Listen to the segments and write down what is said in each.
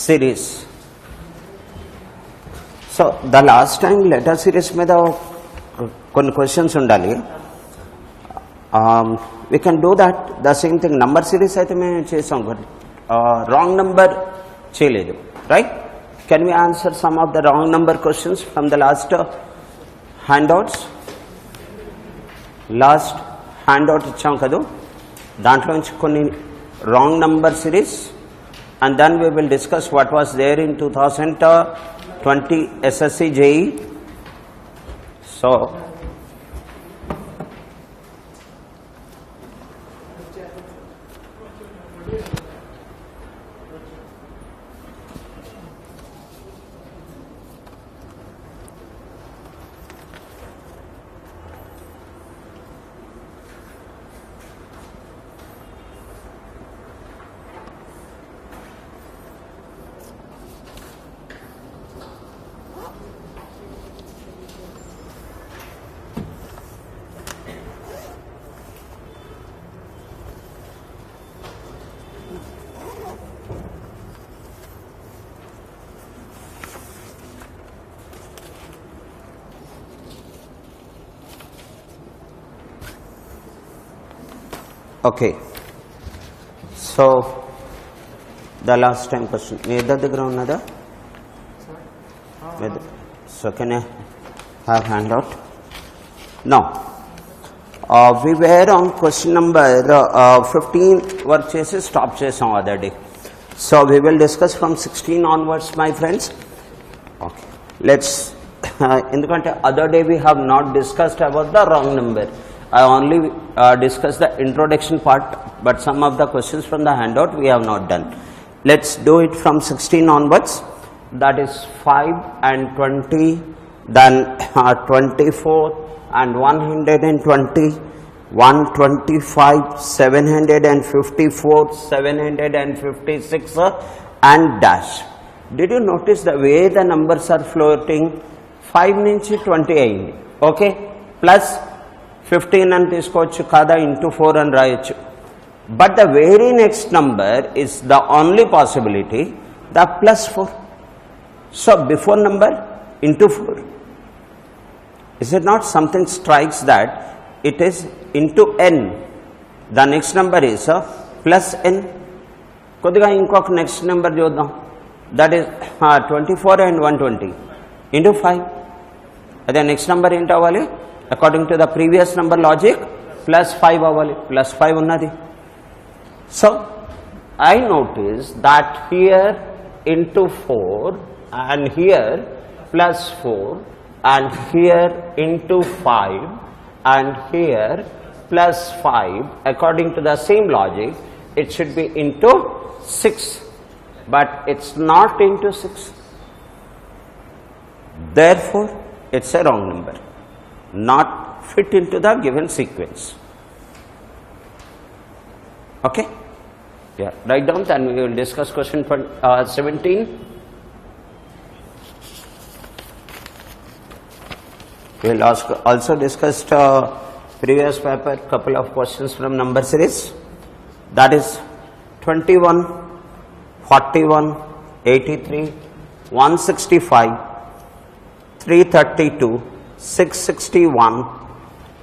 series. So the last time letter series మీద కొన్ని questions ఉండాలి. We can do that, the same thing. Number series అయితే మేము చేసాం, wrong number చేయలేదు, right? Can we answer some of the wrong number questions from the last handouts? Last handout ఇచ్చాం కదా, దాంట్లో నుంచి కొన్ని wrong number series, and then we will discuss what was there in 2020 SSC-JE. So okay, so the last time question మీ ఇద్దరి దగ్గర ఉన్నదా? So can I have handout? No. We were on question number 15 work చేసి stop చేసాం other day. So we will discuss from 16 onwards, my friends. Okay, let's ఎందుకంటే other day we have not discussed about the wrong number. I only discussed the introduction part, but some of the questions from the handout we have not done. Let's do it from 16 onwards. That is 5 and 20, then 24 and 120, 125, 754, 756 and dash. Did you notice the way the numbers are floating? 5 నుంచి 20 అయింది, okay, plus 15 అని తీసుకోవచ్చు కదా, into 4 అని రాయొచ్చు. But the very next number is the only possibility, the plus 4. So before number into 4. Is it not something strikes that it is into n. The next number is plus n. కొద్దిగా ఇంకొక next number చూద్దాం, that is 24 and 120 into 5. అదే next number ఏంటి అవ్వాలి? According to the previous number logic, plus 5 avali, plus 5 unnadi. So I notice that here into 4 and here plus 4 and here into 5 and here plus 5, according to the same logic it should be into 6, but it's not into 6. Therefore it's a wrong number, not fit into the given sequence. Okay, yeah, write down, then we will discuss question 17. We will also discussed previous paper couple of questions from number series, that is 21, 41, 83, 165, 332, 661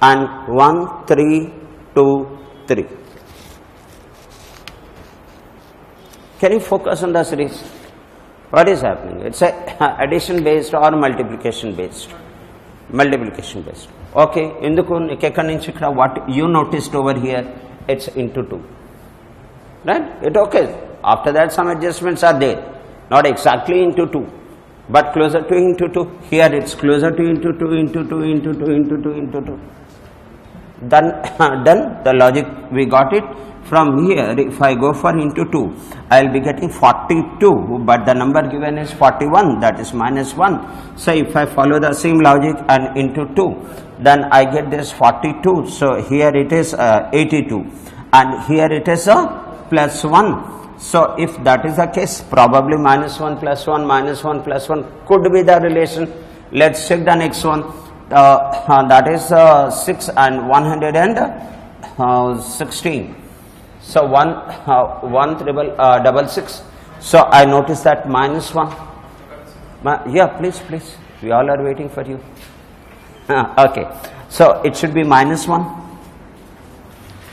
and 1323. Can you focus on the series? What is happening? It's a addition based or multiplication based? Multiplication based. Okay, ఎందుకు ఎక్కడి నుంచి ఇక్కడ what you noticed over here, it's into 2, right? It okay. After that some adjustments are there, not exactly into 2, but closer to into 2. Here it's closer to into 2, into 2, into 2, into 2, into 2. Then done the logic, we got it. From here if I go for into 2, I will be getting 42, but the number given is 41, that is minus 1. So if I follow the same logic and into 2, then I get this 42. So here it is 82 and here it is a plus 1. So if that is the case, probably minus 1 plus 1 minus 1 plus 1 could be the relation. Let's check the next one. That is 6 and 116. So 1 3 6. So I notice that minus 1. Yeah, please, please. We all are waiting for you. Okay. So it should be minus 1.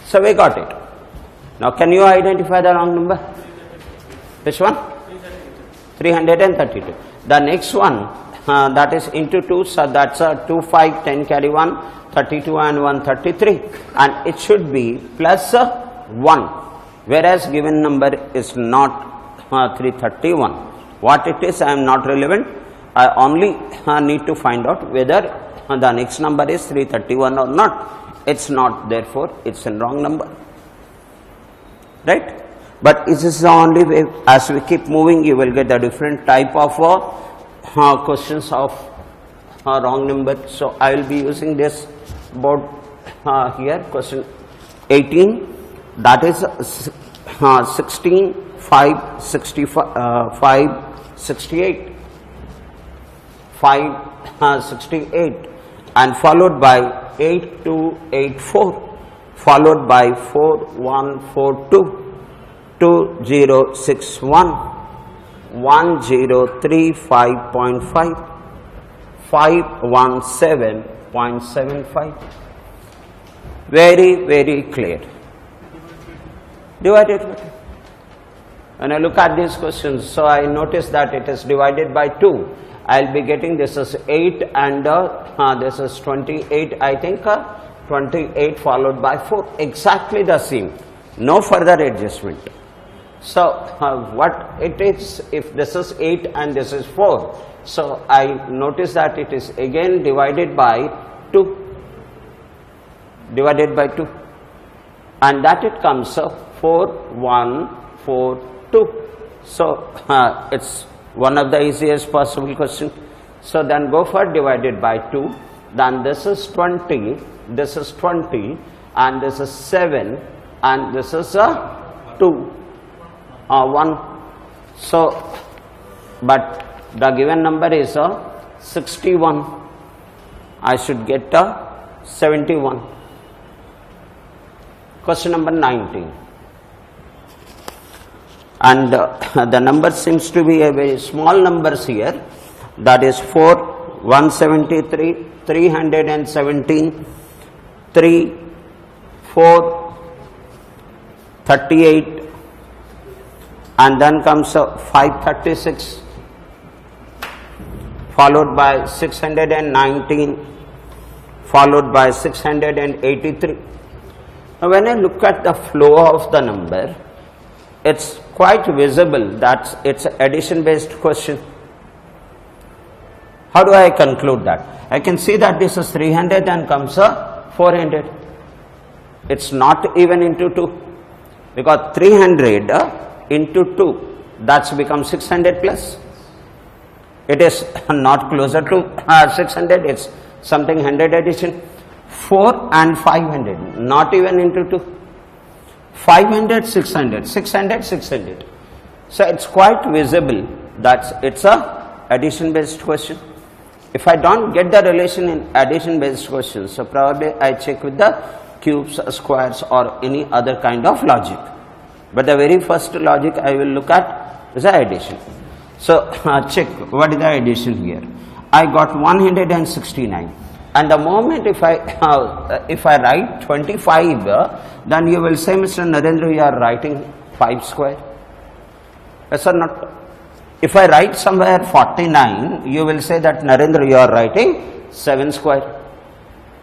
So we got it. Now can you identify the wrong number? Which one? 332. The next one, that is into 2, so that's 2, 5, 10 carry 1, 32 and 133. And it should be plus 1. Whereas given number is not 331. What it is, I am not relevant. I only need to find out whether the next number is 331 or not. It's not, therefore it's a wrong number. Right? But this is the only way. As we keep moving, you will get a different type of questions of wrong number. So I will be using this board here. Question 18, that is 16, 5, 65, 5, 68, 5, 68, and followed by 8, 2, 8, 4, followed by 4, 1, 4, 2, 2, 0, 6, 1, 1, 0, 3, 5.5, 5, 1, 7.75. Very, very clear. Divided by 2. When I look at these questions, so I notice that it is divided by 2. I will be getting this is 8 and this is 28, I think 28 followed by 4. Exactly the same. No further adjustment. So what it is, if this is 8 and this is 4, so I notice that it is again divided by 2. Divided by 2. And that it comes 4, 1, 4, 2. So it's one of the easiest possible question. So then go for divided by 2. Then this is 20, this is 20, and this is 7, and this is 2, 1. So, but the given number is 61. I should get 71. Question number 19. And the number seems to be a very small numbers here. That is 4, 173, 317, 3, 4, 38, and then comes 536, followed by 619, followed by 683. Now when I look at the flow of the number, it's quite visible that it's an addition based question. How do I conclude that? I can see that this is 300 and comes 400. It's not even into 2, because 300 into 2, that's become 600 plus. It is not closer to 600, it's something 100 addition. 4 and 500, not even into 2. 500, 600, 600, 600. So it's quite visible that it's a addition based question. If I don't get the relation in addition based questions, so probably I check with the cubes, squares, or any other kind of logic. But the very first logic I will look at is the addition. So check what is the addition here. I got 169. And the moment if I write 25, then you will say, Mr. Narendra, you are writing 5 square. Yes or not? If I write somewhere 49, you will say that Narendra, you are writing 7 square.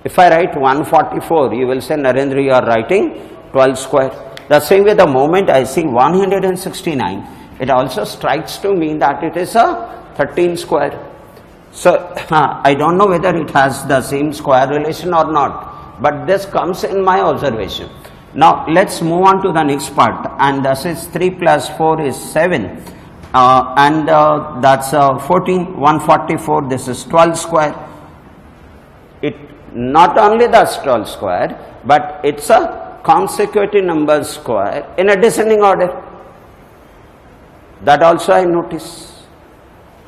If I write 144, you will say Narendra, you are writing 12 square. The same way, the moment I see 169, it also strikes to me that it is a 13 square. So I don't know whether it has the same square relation or not, but this comes in my observation. Now let's move on to the next part, and this is 3 plus 4 is 7, and that's 14, 144, this is 12 square. It not only the 12 square, but it's a consecutive number square in a descending order. That also I notice.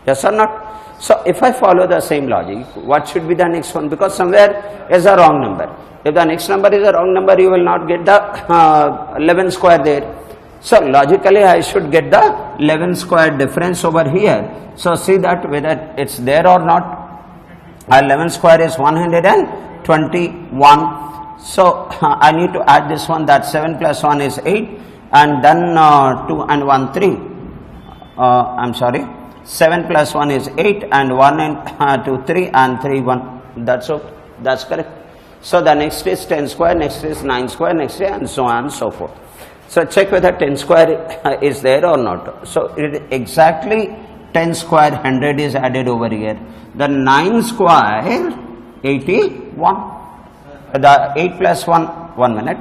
Yes or not? So if I follow the same logic, what should be the next one? Because somewhere is a wrong number. If the next number is a wrong number, you will not get the 11 square there. So logically I should get the 11 square difference over here. So see that whether it's there or not. 11 square is 121. So I need to add this one, that 7 plus 1 is 8, and then 2 and 1 3. I'm sorry, 7 plus 1 is 8, and 1 and 2 3, and 3 1. That's all. That's correct. So the next is 10 square, next is 9 square, next is, and so on and so forth. So check whether 10 square is there or not. So it exactly 10 square 100 is added over here. The 9 square 81. The 8 plus 1, 1 minute.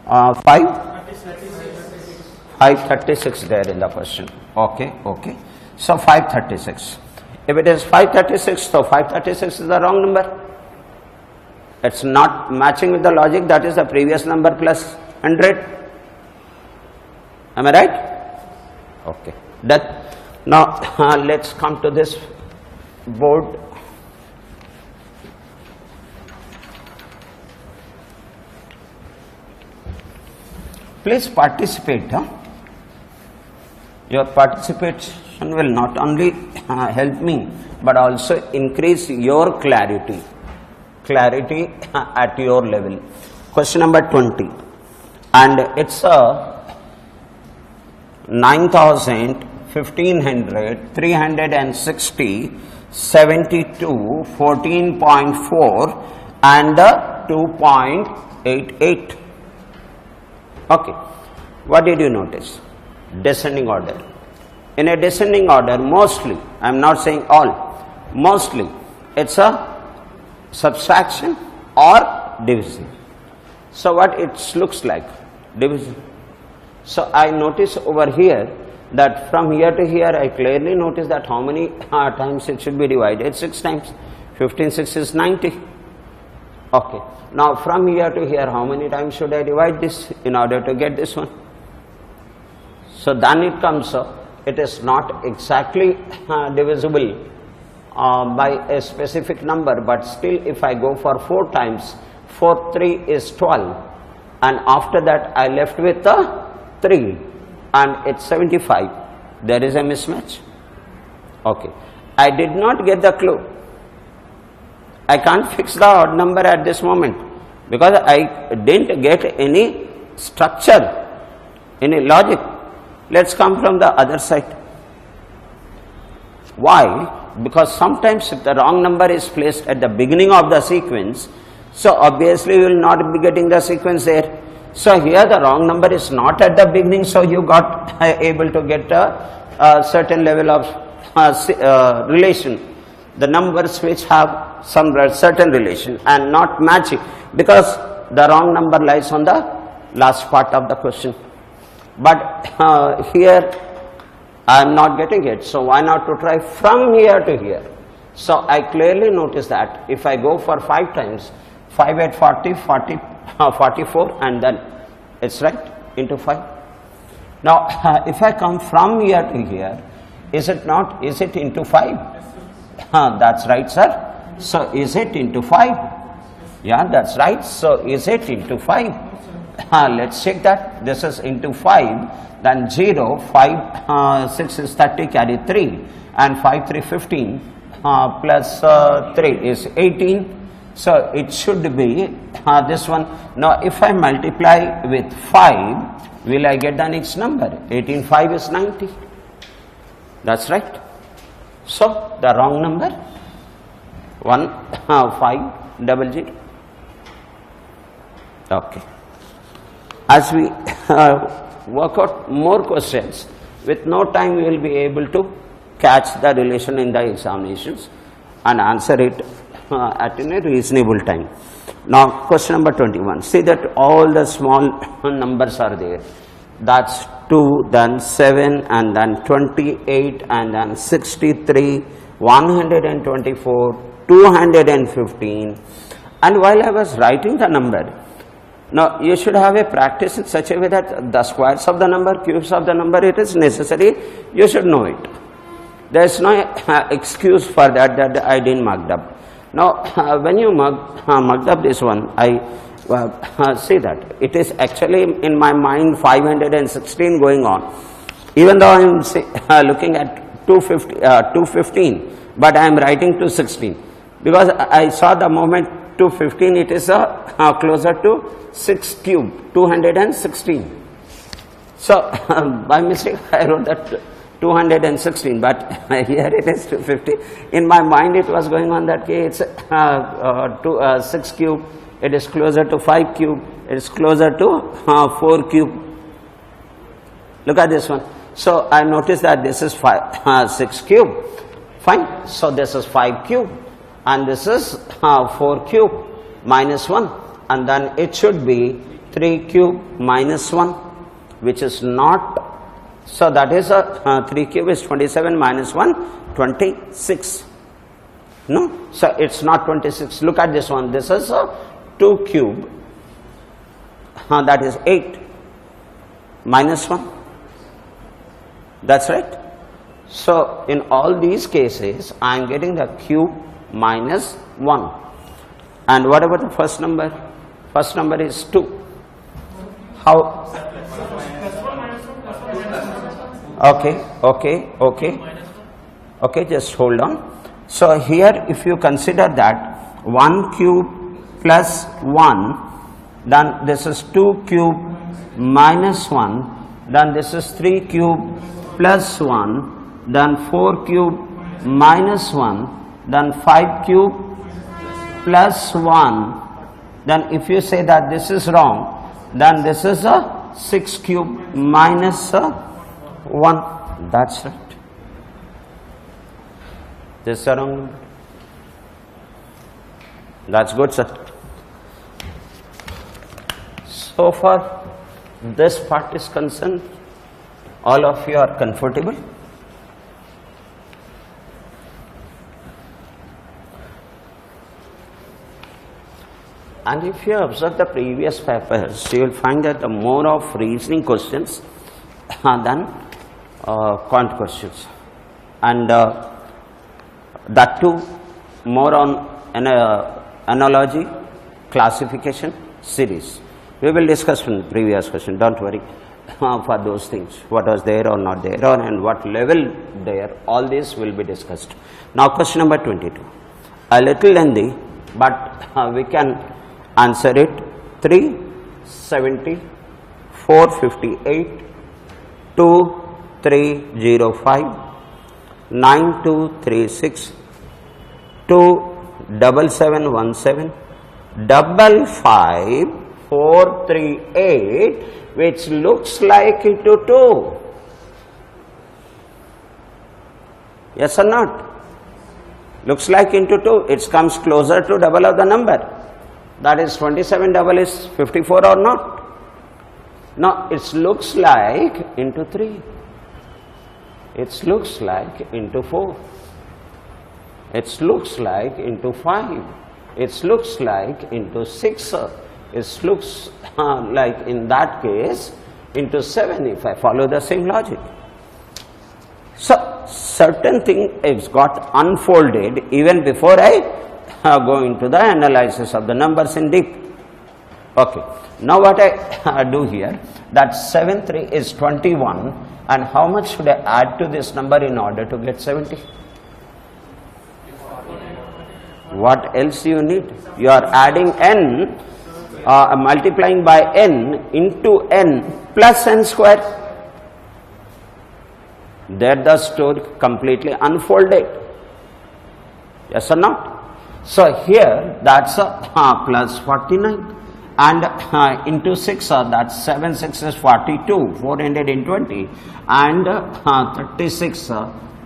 536 there in the question. Okay, okay. So 536. If it is 536, so 536 is the wrong number. It's not matching with the logic, that is the previous number plus 100. Am I right? Okay. That now let's come to this board. Please participate. Your participation will not only help me, but also increase your clarity at your level. Question number 20, and it's a 9,000, 1,500, 360, 72, 14.4 and 2.88. Okay, what did you notice? Descending order. In a descending order, mostly, I am not saying all, mostly it's a subtraction or division. So what it looks like? Division. So I notice over here that from here to here I clearly notice that how many times it should be divided? 6 times. 15 6 is 90. Okay. Now from here to here how many times should I divide this in order to get this one? So then it comes up, it is not exactly divisible by a specific number, but still if I go for 4 times, 4 3 is 12, and after that I left with 3 and it's 75. There is a mismatch. Okay, I did not get the clue. I can't fix the odd number at this moment because I didn't get any structure, any logic. Let's come from the other side. Why? Because sometimes if the wrong number is placed at the beginning of the sequence, so obviously you will not be getting the sequence there. So here the wrong number is not at the beginning, so you got able to get a certain level of relation. The numbers which have some certain relation and not matching, because the wrong number lies on the last part of the question. But here I am not getting it, so why not to try from here to here? So I clearly notice that if I go for 5 times, 5 at 40, 44, and then it's right into 5. Now if I come from here to here, is it not, is it into 5? That's right, sir. So is it into 5? Yeah, that's right. So is it into 5? Let's check that. This is into 5, then 0, 5, 6 is 30, carry 3, and 5, 3, 15, plus 3 is 18. So it should be this one. Now if I multiply with 5, will I get the next number? 18, 5 is 90. That's right. So the wrong number, 1500. Okay. As we work out more questions, with no time we will be able to catch the relation in the examinations and answer it at a reasonable time. Now question number 21. See that all the small numbers are there. That's 2, then 7, and then 28, and then 63, 124, 215. And while I was writing the number, now you should have a practice in such a way that the squares of the number, cubes of the number, it is necessary, you should know it. There is no excuse for that I didn't mark up. Now when you marked up this one, I See that it is actually in my mind 516 going on, even though I am looking at 215, but I am writing 216 because I saw the moment 215 it is closer to 6 cube 216. So by mistake I wrote that 216, but here it is 250. In my mind it was going on that it's 6 cube, it is closer to 5 cube, it is closer to 4 cube. Look at this one. So I noticed that this is 6 cube, fine. So this is 5 cube and this is 4 cube minus 1, and then it should be 3 cube minus 1, which is not. So that is 3 cube is 27 minus 1, 26. No, so it's not 26. Look at this one. This is 2 cube. That is 8 minus 1. That's right. So in all these cases, I am getting the cube minus 1. And what about the first number? First number is 2. How? Okay, just hold on. So here if you consider that 1 cube plus 1, then this is 2 cube minus 1, then this is 3 cube plus 1, then 4 cube minus 1, then 5 cube plus 1. Then if you say that this is wrong, then this is a 6 cube minus 1. That's right. This is wrong number. That's good, sir. So far this part is concerned, all of you are comfortable? And if you observe the previous papers, you will find that the more of reasoning questions than quant questions, and that too more on analogy, classification, series. We will discuss in the previous question, don't worry for those things, what was there or not there, or and what level there, all this will be discussed. Now question number 22, a little lengthy, but we can answer it. 370, 458, 2305, 9236, 27717, 55438, which looks like into 2. Yes or not? Looks like into 2. It comes closer to double of the number. That is 27 double is 54 or not? No, it looks like into 3. It looks like into 4. It looks like into 5. It looks like into 6. It looks like in that case into 7 if I follow the same logic. So certain thing is got unfolded even before I go into the analysis of the numbers in deep. Okay, now what I do here, that 7 3 is 21, and how much should I add to this number in order to get 70? What else you need? You are adding n, multiplying by n into n plus n square. There the story completely unfolded. Yes or not? So here that's plus 49, and into 6, that's 7 6 is 42, 420, and 36,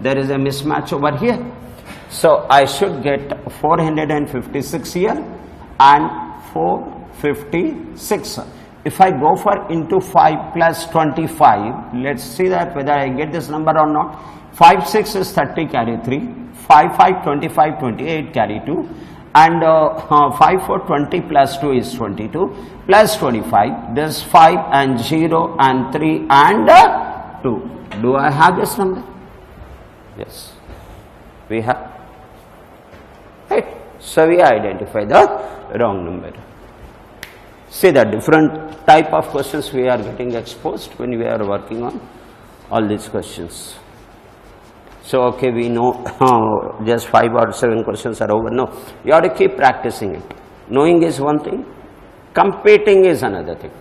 there is a mismatch over here. So I should get 456 here and 456. If I go for into 5 plus 25, let's see that whether I get this number or not. 5 6 is 30, carry 3, 5 5 25 28, carry 2, and 5 4 20 plus 2 is 22, plus 25, this 5 and 0 and 3 and 2. Do I have this number? Yes, we have. Right, so we identify the wrong number. See the different type of questions we are getting exposed when we are working on all these questions. So, okay, we know just 5 or 7 questions are over. No, you have to keep practicing it. Knowing is one thing, competing is another thing.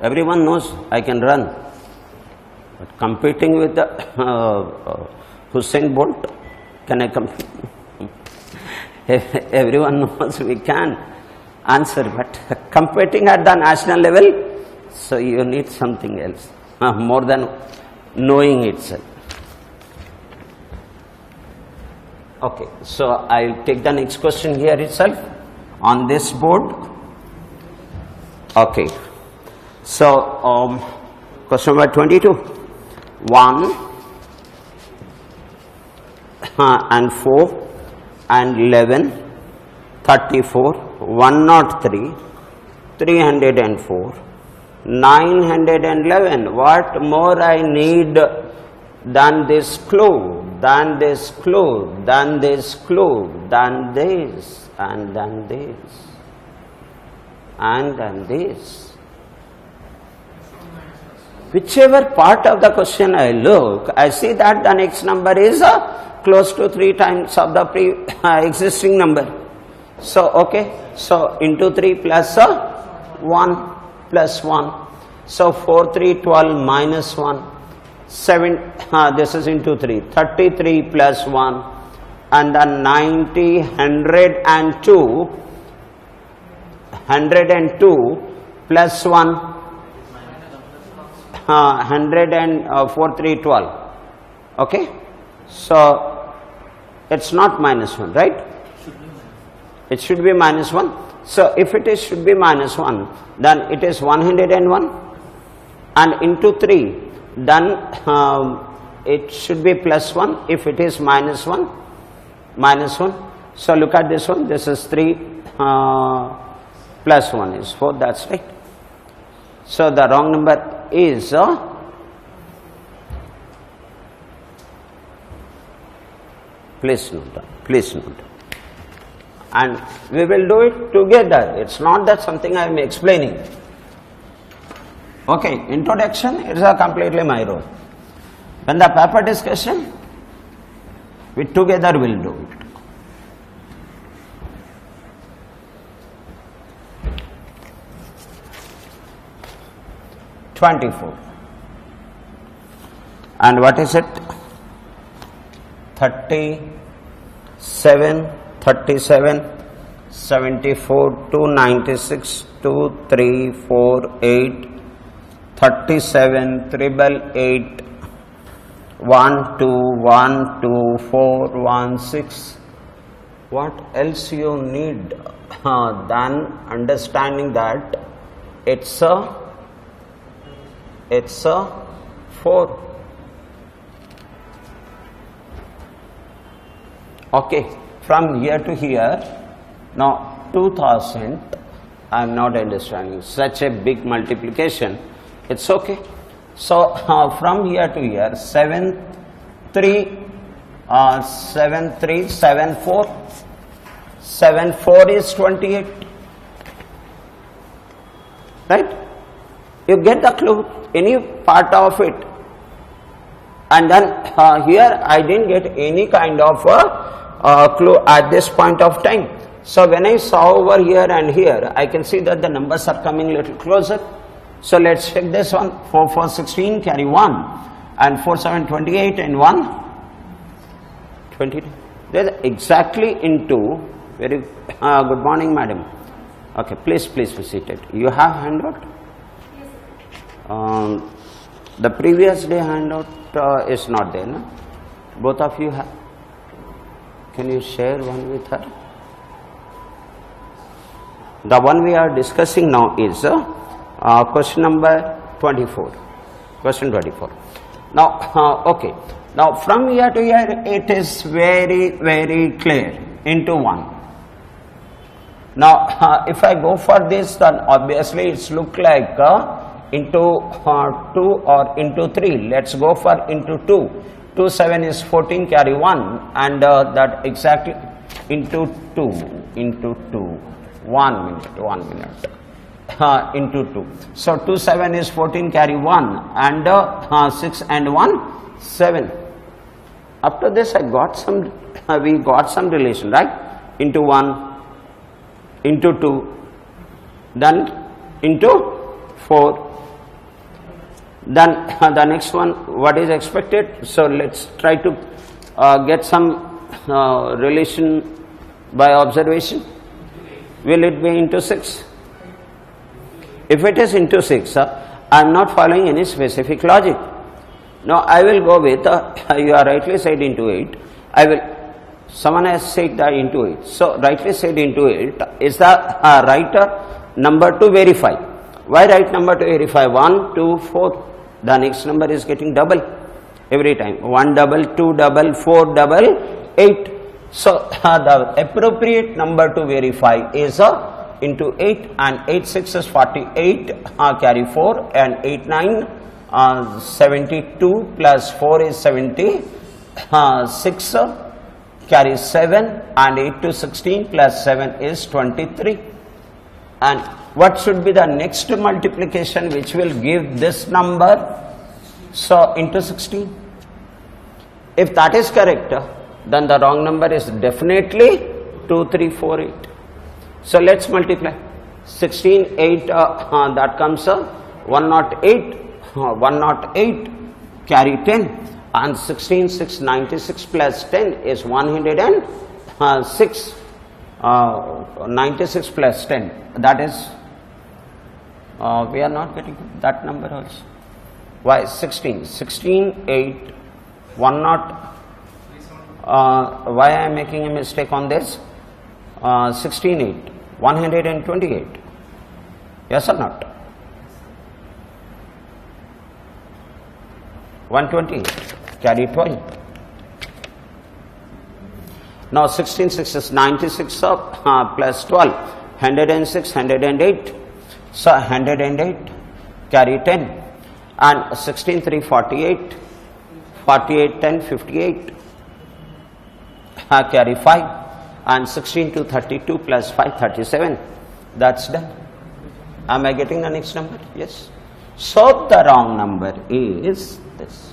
Everyone knows I can run, but competing with the Usain Bolt, can I compete? Everyone knows we can answer, but competing at the national level, so you need something else, more than knowing itself. Okay, so I'll take the next question here itself on this board. Okay, so question number 22, 1 and 4 and 11, 34, 103, 304, 911. What more I need than this clue, than this clue, than this clue, than this, and then this, and then this. Whichever part of the question I look, I see that the next number is close to 3 times of the existing number. So, okay, so into 3 plus 1 plus 1. So, 4, 3, 12 minus 1. 7, this is into 3, 33 plus 1, and then 90, 102 plus 1, 4, 3, 12. Okay, so it's not minus 1, right? It should be minus 1. So if it is should be minus 1, then it is 101, and into 3, then it should be plus 1 if it is minus 1, minus 1. So look at this one, this is 3 plus 1 is 4, that's right. So the wrong number is please note down, please note down. And we will do it together. It's not that something I am explaining. Okay, introduction is completely my role. When the paper discussion, we together will do it. (24) and what is it? 37, 37, 74, 296, 2348, 37, 888, 1212, 416. What else you need than understanding that it's a 4. Okay, from here to here, now 2000, I am not understanding such a big multiplication. It's okay. So from here to here, 7, 3, 7, 3, 7, 4. 7, 4 is 28. Right? You get the clue, any part of it. And then here I didn't get any kind of clue at this point of time. So when I saw over here and here, I can see that the numbers are coming a little closer. So let's check this one. 4, 4, 16, carry 1, and 4, 7, 28, and 1, 22. They're exactly into, very good morning, madam. Okay, please be seated. You have handout? Yes. The previous day handout is not there, no? Both of you have. Can you share one with her? The one we are discussing now is question number 24. Question 24. Now, okay. Now, from here to here, it is very, very clear into 1. Now, if I go for this, then obviously it's look like into 2 or into 3. Let's go for into 2. 2, 7 is 14, carry 1, and that exactly into 2, into 2. 1 minute, 1 minute. into 2. So 2 7 is 14, carry 1, and 6 and 1 7. Up to this I got some we got some relation, right? Into 1, into 2, then into 4. Then the next one, what is expected? So let's try to get some relation by observation. Will it be into 6? If it is into 6, I am not following any specific logic. Now I will go with you are rightly said into 8. I will. Someone has said that into 8. So rightly said into 8 is the right number to verify. Why right number to verify? 1, 2, 4. The next number is getting double every time. 1 double, 2 double, 4 double, 8. So the appropriate number to verify is into 8, and 8 6 is 48, carry 4, and 8 9 72 plus 4 is 76, carry 7, and 8 to 16 plus 7 is 23. And what should be the next multiplication which will give this number? So into 16. If that is correct, then the wrong number is definitely 2 3 4 8. So let's multiply. 16 8 that comes 108, 108, carry 10, and 16 6 96 plus 10 is 106. 96 plus 10, that is we are not getting that number also. Why 16 8 1 why I am making a mistake on this? 16 8 128, yes or not? 128, carry 12. Now 16 6 is 96 plus 12, 106, 108. So 108, carry 10, and 16 3 48, 48 10 58, carry 5, and 16 to 32 plus 5 37. That's done. Am I getting the next number? Yes. So the wrong number is this.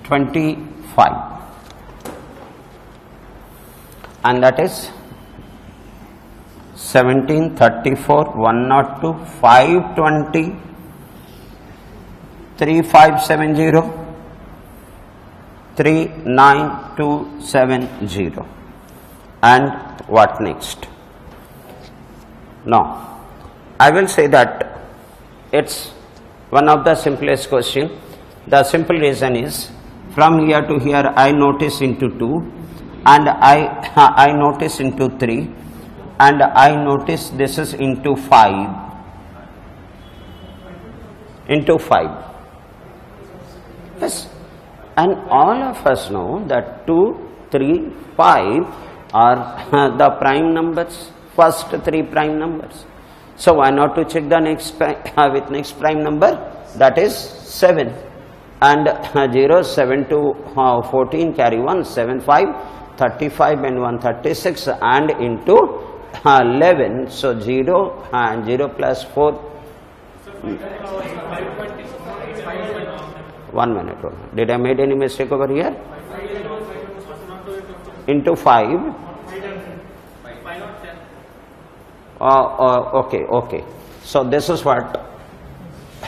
25, and that is 17 34 102 520 3570 39270. And what next? Now I will say that it's one of the simplest question. The simple reason is, from here to here I notice into 2, and I notice into 3, and I notice this is into 5, into 5. Yes, and all of us know that 2, 3, 5 are the prime numbers, first 3 prime numbers. So why not to check the next with next prime number, that is 7. And 0 7 to 14, carry 1, 7 5 35 and 1 36, and into 11. So 0 and 0 plus 4. 1 minute. Did I made any mistake over here? Into 5. Okay. So this is what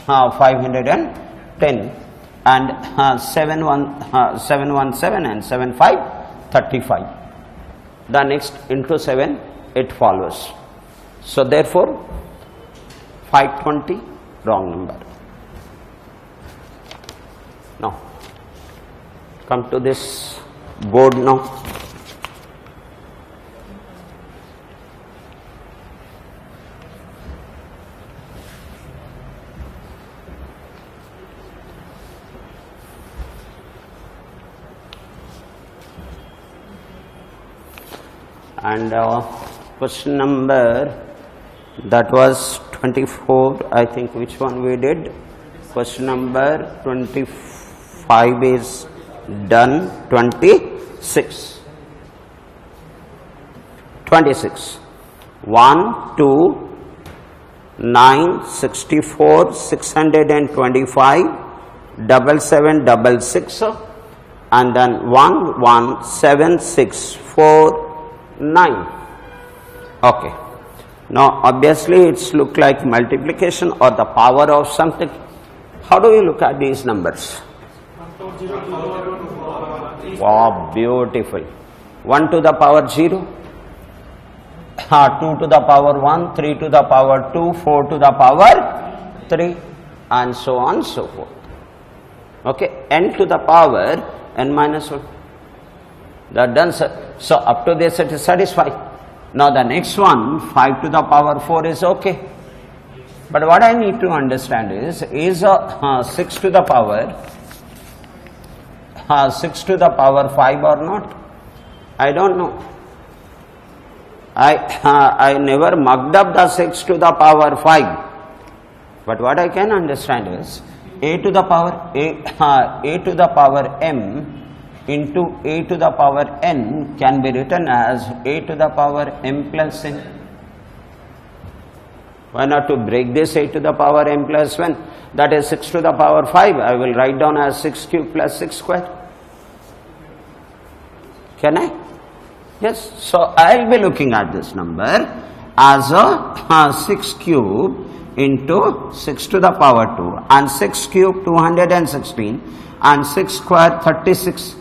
510. And 717 and 75 35. The next into 7 it follows. So therefore 520 wrong number. Now come to this board now. And question number, that was 24, I think. Which one we did? Question number 25 is Done. 26. 26. 1, 2, 9, 64, 625, 7766, and then 1, 1, 7, 6, 4, 9. Okay. Now obviously it's look like multiplication or the power of something. How do you look at these numbers? Wow, beautiful. 1 to the power 0, 2 to the power 1, 3 to the power 2, 4 to the power 3, and so on so forth. Okay, n to the power n minus 1. That done, sir. So up to this it is satisfied. Now the next one, 5 to the power 4 is okay. But what I need to understand is 6 to the power 5 or not? I don't know. I never mugged up the 6 to the power 5. But what I can understand is a to the power m into a to the power n can be written as a to the power m plus n. Why not to break this a to the power m plus 1? That is 6 to the power 5. I will write down as 6 cube plus 6 square. Can I? Yes. So I will be looking at this number as a 6 cube into 6 to the power 2, and 6 cube 216, and 6 square 36.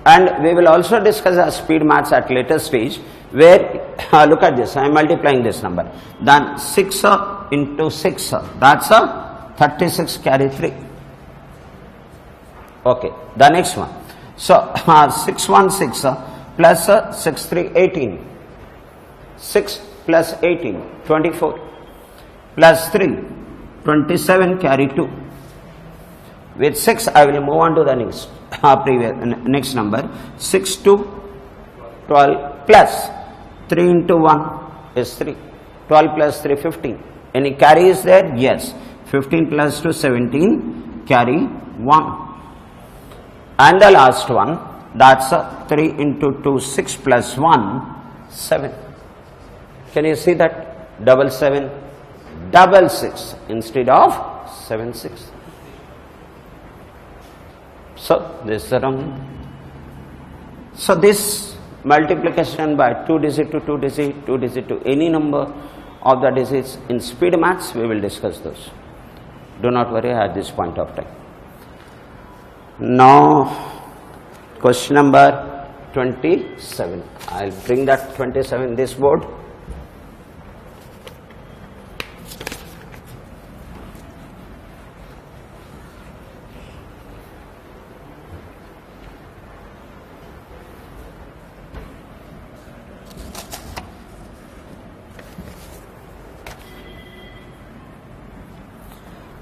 And we will also discuss our speed maths at later stage, where look at this, I am multiplying this number, then 6 into 6, that's a 36 carry 3. Okay, the next one. So 616 plus 63 18, 6 plus 18 24, plus 3 27 carry 2. With 6 I will move on to the next number. 6 to 12 plus 3 into 1 is 3. 12 plus 3 15. Any carry is there? Yes. 15 plus 2 17, carry 1. And the last one, that's 3 into 2 6 plus 1 7. Can you see that? 7 7 6 instead of 7 6. So this is the wrong. So this multiplication by 2 digit to 2 digit, 2 digit to any number of the digits in speed maths, we will discuss those. Do not worry at this point of time. Now question number 27. I will bring that 27 this board.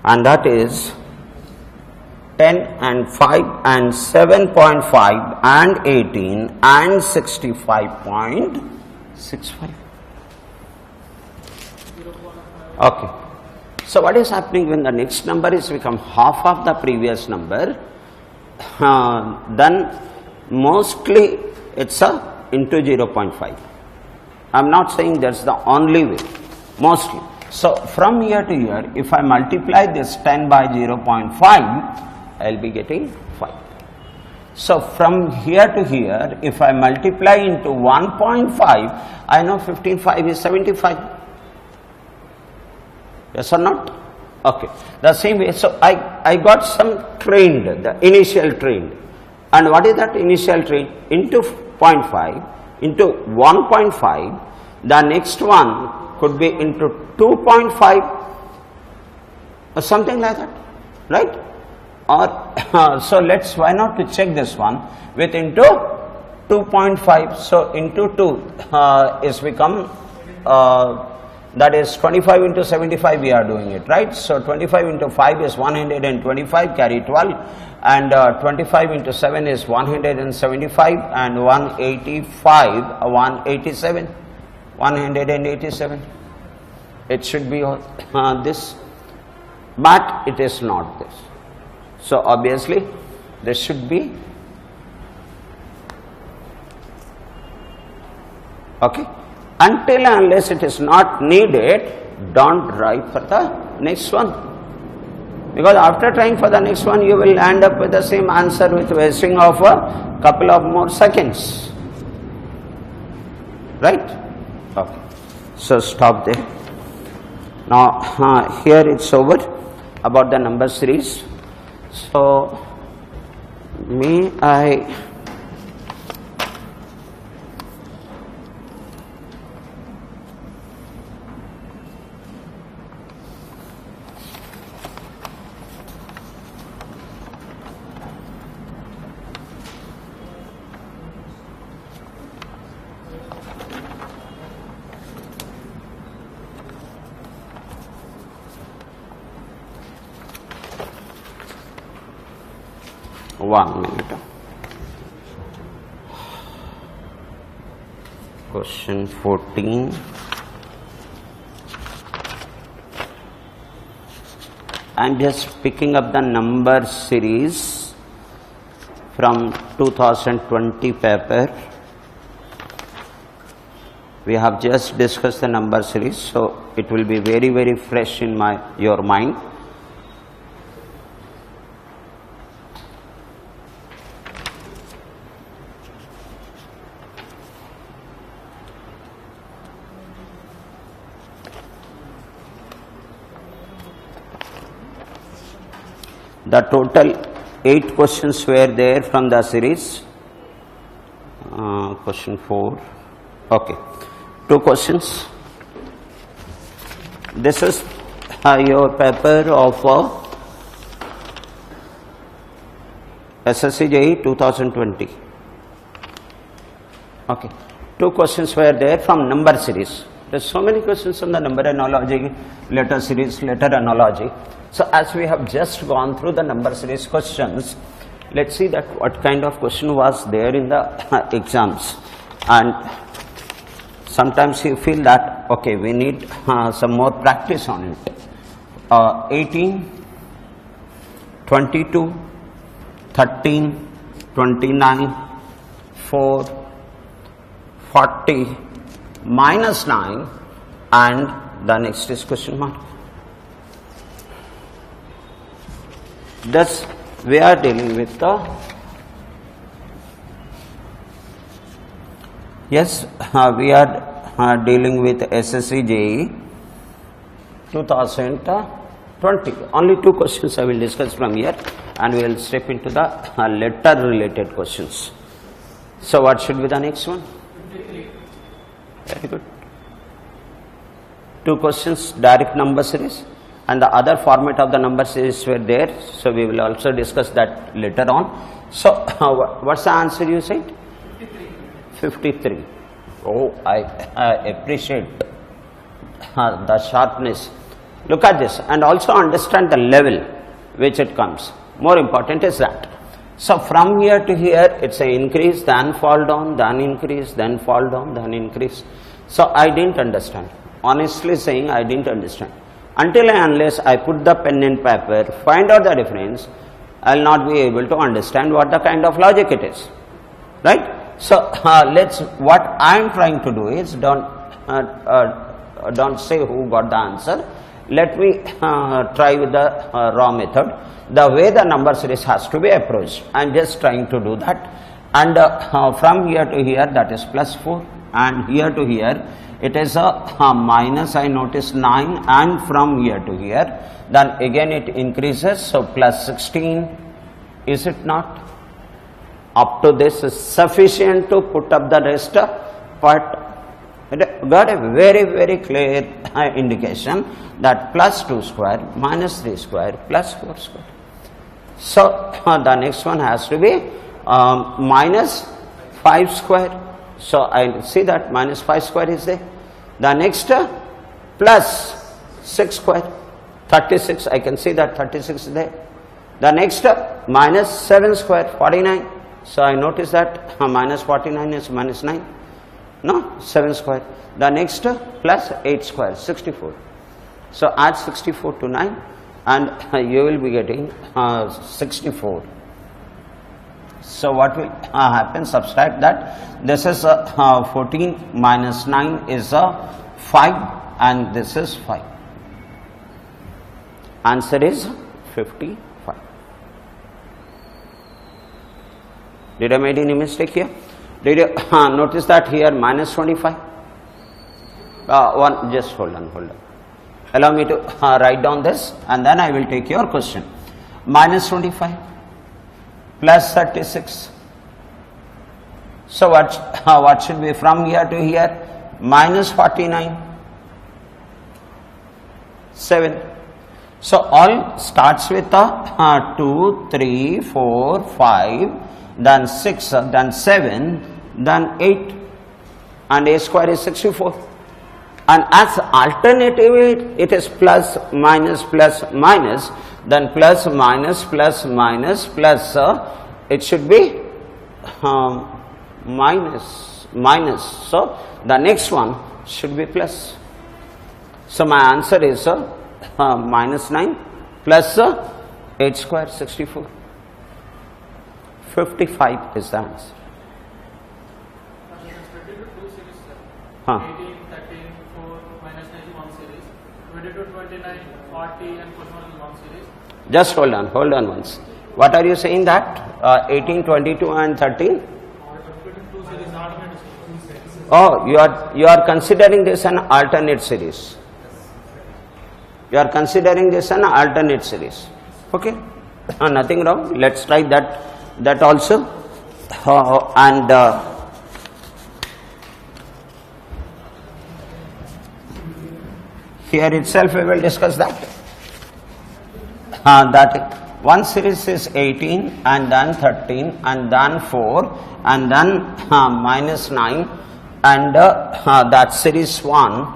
And that is 10 and 5 and 7.5 and 18 and 65.65. Okay. So what is happening when the next number is become half of the previous number? Then mostly it's into 0.5. I am not saying that's the only way. Mostly. So from here to here, if I multiply this 10 by 0.5, I will be getting 5. So from here to here, if I multiply into 1.5, I know 15 5 is 75. Yes or not? Okay. The same way, so I got some trained, the initial trained. And what is that initial train? Into 0.5, into 1.5, the next one could be into 2.5 or something like that, right? Or so why not to check this one with into 2.5. So into 2 is become that is 25 into 75 we are doing it, right? So 25 into 5 is 125, carry 12, and 25 into 7 is 175, and 187. It should be this, but it is not this. So obviously this should be okay. Until and unless it is not needed, don't try for the next one, because after trying for the next one you will end up with the same answer with wasting of a couple of more seconds, right? Okay, so stop there. Now here it's over about the number series. So may I one minute. Question 14. I am just picking up the number series from 2020 paper. We have just discussed the number series, so it will be very, very fresh in your mind. The total 8 questions were there from the series. Question 4. Okay, 2 questions. This is your paper of SSC-JE 2020. Okay, 2 questions were there from number series. There are so many questions on the number analogy, letter series, letter analogy. So as we have just gone through the number series questions, let's see that what kind of question was there in the exams. And sometimes you feel that okay, we need some more practice on it. 18, 22, 13, 29, 4, 40, minus 9, and the next is question mark. Thus, we are dealing with the, yes, we are dealing with SSC-JE 2020. Only 2 questions I will discuss from here, and we will step into the letter related questions. So, what should be the next one? 53. Very good. 2 questions, direct number series. And the other format of the number series were there, so we will also discuss that later on. So, what's the answer you said? 53. 53. Oh, I appreciate the sharpness. Look at this and also understand the level which it comes. More important is that. So, from here to here, it's an increase, then fall down, then increase, then fall down, then increase. So, I didn't understand. Honestly saying, I didn't understand. Until and unless I put the pen in paper, find out the difference, I will not be able to understand what the kind of logic it is, right? So, what I am trying to do is, don't say who got the answer. Let me try with the raw method, the way the number series has to be approached. I am just trying to do that, and from here to here, that is plus 4, and here to here, it is a minus, I notice 9, and from here to here, then again it increases, so plus 16, is it not? Up to this is sufficient to put up the rest, but got a very, very clear indication that plus 2 square minus 3 square plus 4 square. So, the next one has to be minus 5 square. So, I see that minus 5 square is there. The next plus 6 square, 36, I can see that 36 is there. The next minus 7 square, 49. So, I notice that minus 49 is minus 9, no, 7 square. The next plus 8 square, 64. So, add 64 to 9, and you will be getting 64. So what will happen? Subtract that. This is 14 minus 9 is 5 and this is 5. Answer is 55. Did I make any mistake here? Did you notice that here minus 25? Just hold on. Allow me to write down this and then I will take your question. Minus 25 plus 36. So what should be from here to here? Minus 49. 7. So all starts with 2, 3, 4, 5, then 6, then 7, then 8, and a square is 64. And as alternative it is plus, minus, then plus, minus, plus, it should be minus. So the next one should be plus. So my answer is minus 9 plus 8 square 64. 55 is the answer. 18, 13, 4, minus 9 1 series. 22, 29, 40 and 41 1 series. Just hold on once. What are you saying that? 18, 22 and 13? Oh, you are considering this an alternate series. You are considering this an alternate series. Okay, nothing wrong. Let's try that also. Here itself we will discuss that. That one series is 18 and then 13 and then 4 and then minus 9 and that series 1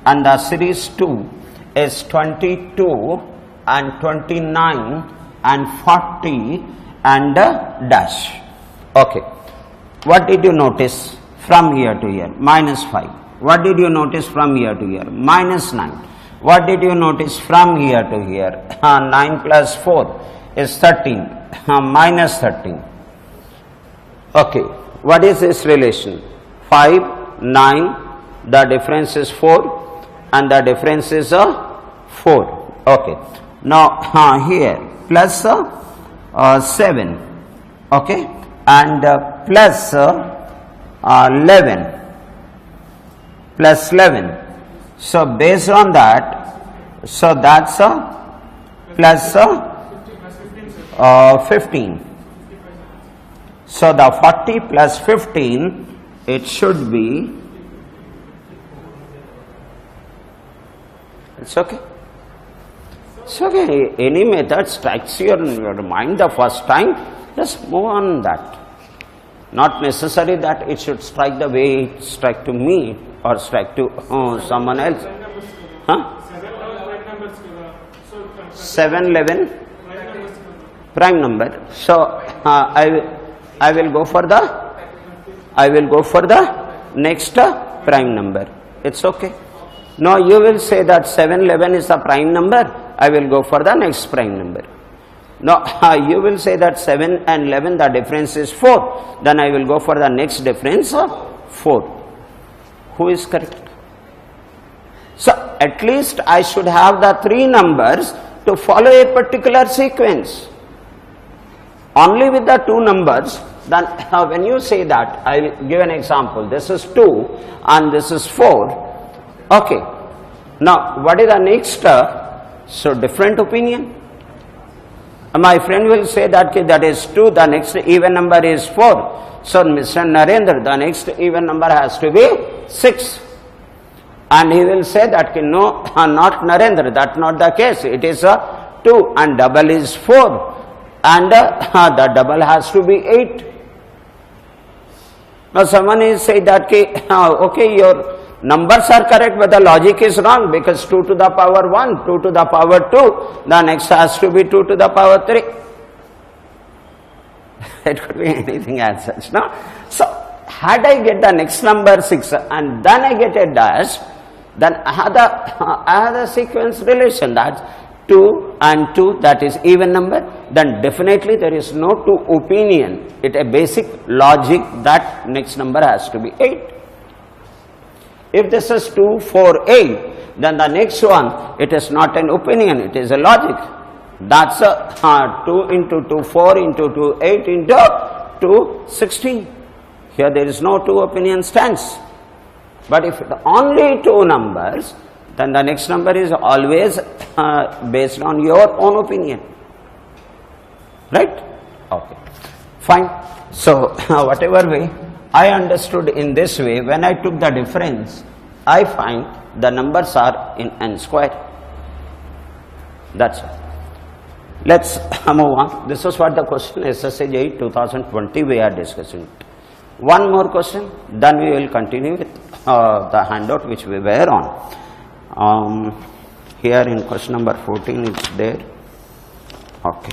and the series 2 is 22 and 29 and 40 and dash. Okay. What did you notice from here to here? Minus 5. What did you notice from here to here? Minus 9. What did you notice from here to here? 9 plus 4 is 13. Minus 13. Okay. What is this relation? 5, 9, the difference is 4 and the difference is 4. Okay. Now here plus 7. Okay. And plus 11. Plus 11. So based on that, so that's plus 15. So the 40 plus 15, it should be, it's okay. It's okay. Any method strikes your mind the first time, just move on that. Not necessary that it should strike the way it strike to me or strike to someone else. Huh? 7, 11 prime number. So I will go for the next prime number. It's okay. No, you will say that 7, 11 is a prime number. I will go for the next prime number. No, you will say that 7 and 11 the difference is 4. Then I will go for the next difference of 4. Who is correct? So at least I should have the 3 numbers to follow a particular sequence. Only with the 2 numbers, then when you say that, I will give an example. This is 2 and this is 4. Okay. Now what is the next? So different opinion. My friend will say that that is 2, the next even number is 4. So Mr. Narendra, the next even number has to be 6. And he will say that no, not Narendra, that's not the case. It is 2 and double is 4. And the double has to be 8. Now someone is saying that okay, your numbers are correct, but the logic is wrong, because 2 to the power 1, 2 to the power 2, the next has to be 2 to the power 3. It could be anything as such, no? So had I get the next number 6 and then I get a dash, then I have the sequence relation, that 2 and 2, that is even number, then definitely there is no 2 opinion. It a basic logic that next number has to be 8. If this is 2, 4, 8, then the next one, it is not an opinion, it is a logic. That's a 2 into 2, 4 into 2, 8 into 2, 16. Here there is no 2 opinion stance. But if only 2 numbers, then the next number is always based on your own opinion. Right? Okay. Fine. So, whatever way, I understood in this way, when I took the difference, I find the numbers are in n square. That's all. Let's move on. This is what the question SSC-JE 2020 we are discussing. One more question, then we will continue with the handout which we were on. Here in question number 14 it's there. Okay.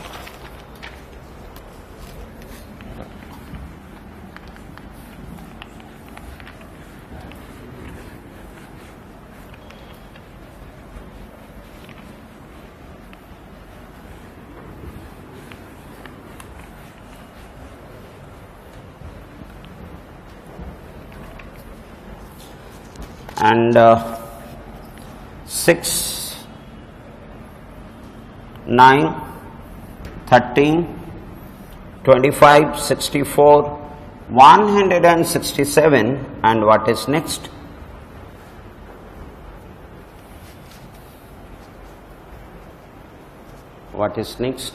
And 6, 9, 13, 25, 64, 167, and what is next? What is next?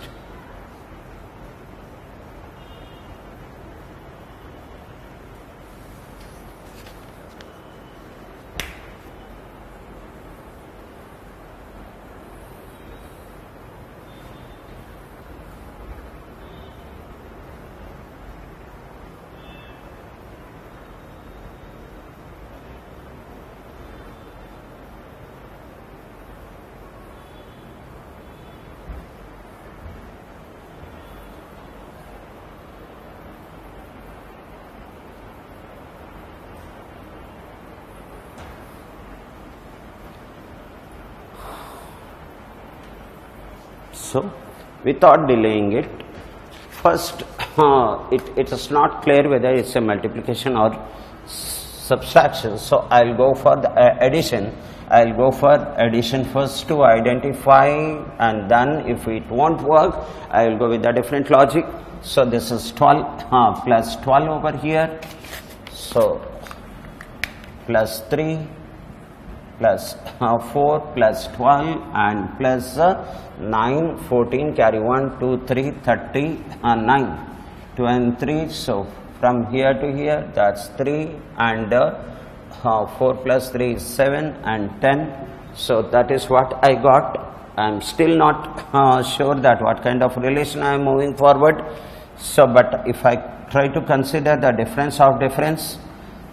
So, without delaying it, first it is not clear whether it is a multiplication or subtraction. So, I will go for the addition. I will go for addition first to identify, and then if it won't work, I will go with the different logic. So, this is 12 plus 12 over here. So, plus 3 plus 4 plus 12 and plus 9, 14, carry 1, 2, 3, 30, 9, 2 and 3. So, from here to here, that's 3, and 4 plus 3 is 7 and 10. So, that is what I got. I am still not sure that what kind of relation I am moving forward. So, but if I try to consider the difference of difference,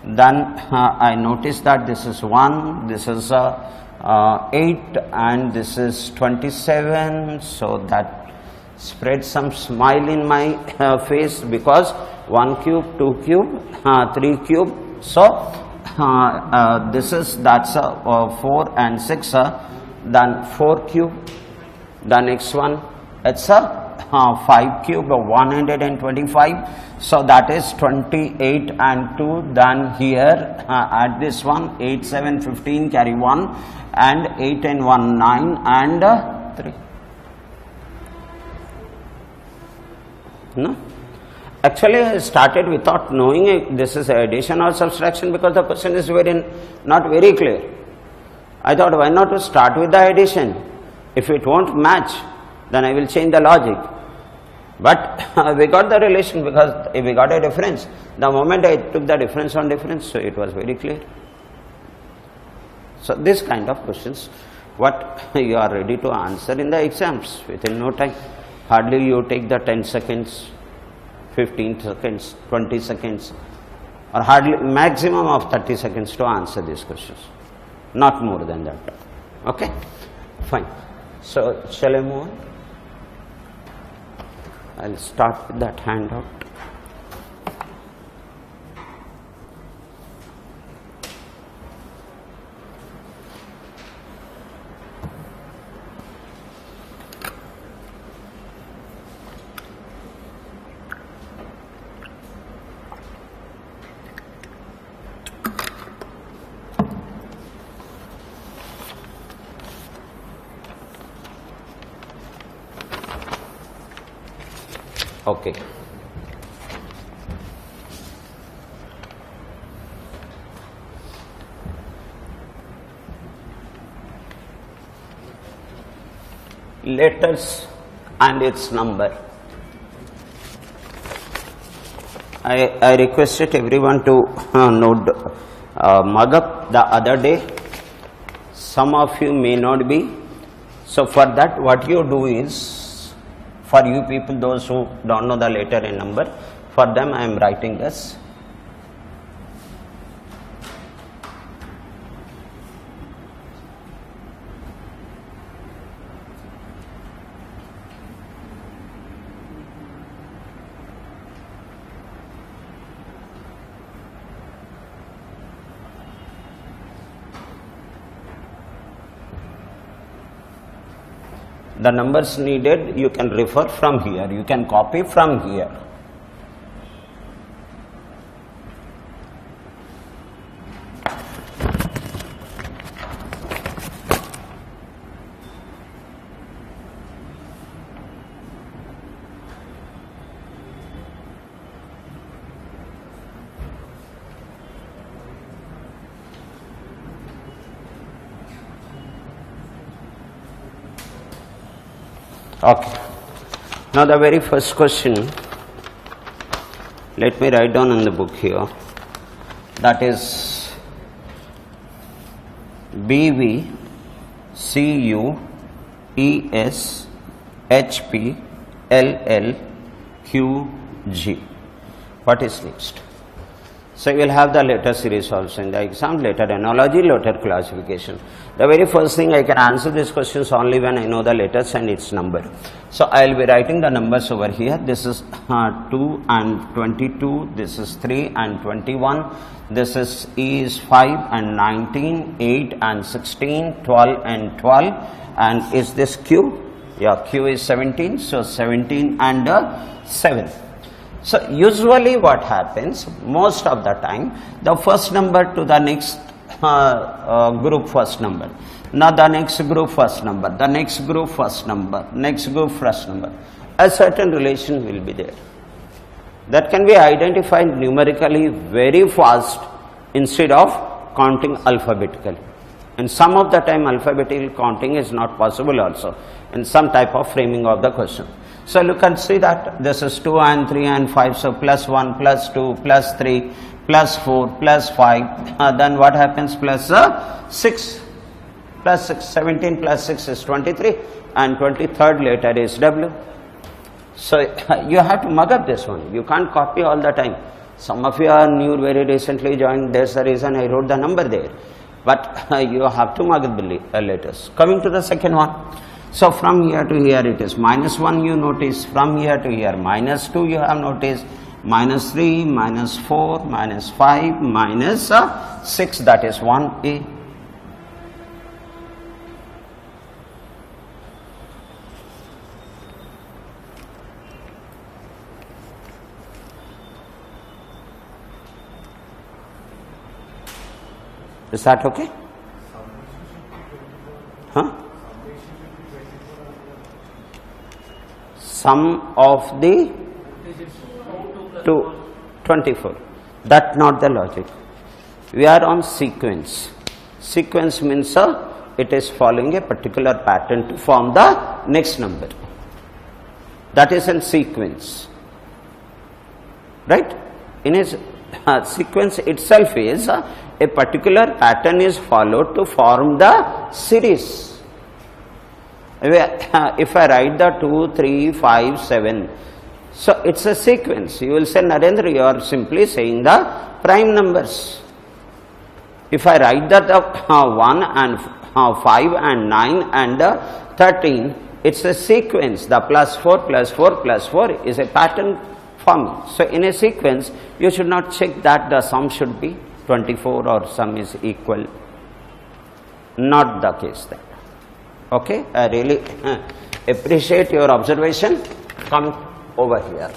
then I notice that this is 1, this is 8, and this is 27. So, that spread some smile in my face, because 1 cube, 2 cube, 3 cube. So, this is, that's 4 and 6, then 4 cube. The next one, it's a 5 cube of 125. So, that is 28 and 2. Then here add this one, 8, 7, 15, carry 1, and 8 and 1, 9 and 3. No? Actually, I started without knowing this is addition or subtraction, because the question is not very clear. I thought, why not to start with the addition? If it won't match, then I will change the logic. But we got the relation, because if we got a difference, the moment I took the difference on difference, so it was very clear. So, this kind of questions, what you are ready to answer in the exams within no time. Hardly you take the 10 seconds, 15 seconds, 20 seconds, or hardly maximum of 30 seconds to answer these questions, not more than that. Okay, fine. So, shall I move on? I will start with that handout. Okay. Letters and its number. I requested everyone to note mug up the other day. Some of you may not be. So for that, what you do is, for you people, those who don't know the letter and number, for them I am writing this. The numbers needed, you can refer from here, you can copy from here. Okay. Now the very first question, let me write down in the book here, that is BV CU ES HP LL QG. What is next? So you will have the letter series also in the exam, letter analogy, letter classification. The very first thing, I can answer these questions only when I know the letters and its number. So I will be writing the numbers over here. This is 2 and 22, this is 3 and 21, this is E is 5 and 19, 8 and 16, 12 and 12, and is this Q? Yeah, Q is 17, so 17 and 7. So usually what happens, most of the time, the first number to the next group first number, now the next group first number, the next group first number, next group first number, a certain relation will be there. That can be identified numerically very fast instead of counting alphabetically. And some of the time alphabetical counting is not possible also in some type of framing of the question. So you can see that this is 2 and 3 and 5, so plus 1, plus 2, plus 3, plus 4, plus 5, then what happens, plus 6, plus 6, 17 plus 6 is 23, and 23rd letter is W. So you have to mug up this one, you can't copy all the time. Some of you are new, very recently joined, that's the reason I wrote the number there. But you have to mug up the letters. Coming to the second one. So from here to here it is minus 1 you notice, from here to here minus 2 you have noticed, minus 3, minus 4, minus 5, minus 6, that is 1A. Is that okay? Huh? Sum of the 24. That's not the logic. We are on sequence. Sequence means it is following a particular pattern to form the next number. That is in sequence. Right? In a sequence itself is a particular pattern is followed to form the series. If I write the 2, 3, 5, 7, so it's a sequence. You will say, Narendra, you are simply saying the prime numbers. If I write that 1 and 5 and 9 and 13, it's a sequence. The plus 4 plus 4 plus 4 is a pattern forming. So in a sequence, you should not check that the sum should be 24 or sum is equal. Not the case there. Okay, I really appreciate your observation. Come over here.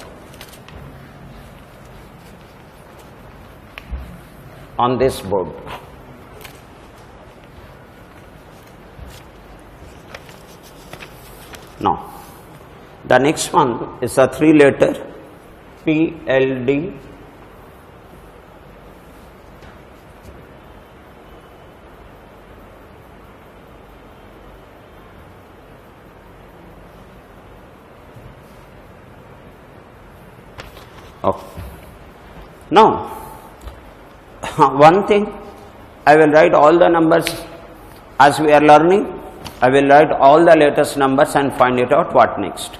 On this board. Now, The next one is a 3-letter PLD. Okay. Now, one thing, I will write all the numbers as we are learning. I will write all the latest numbers and find it out what next.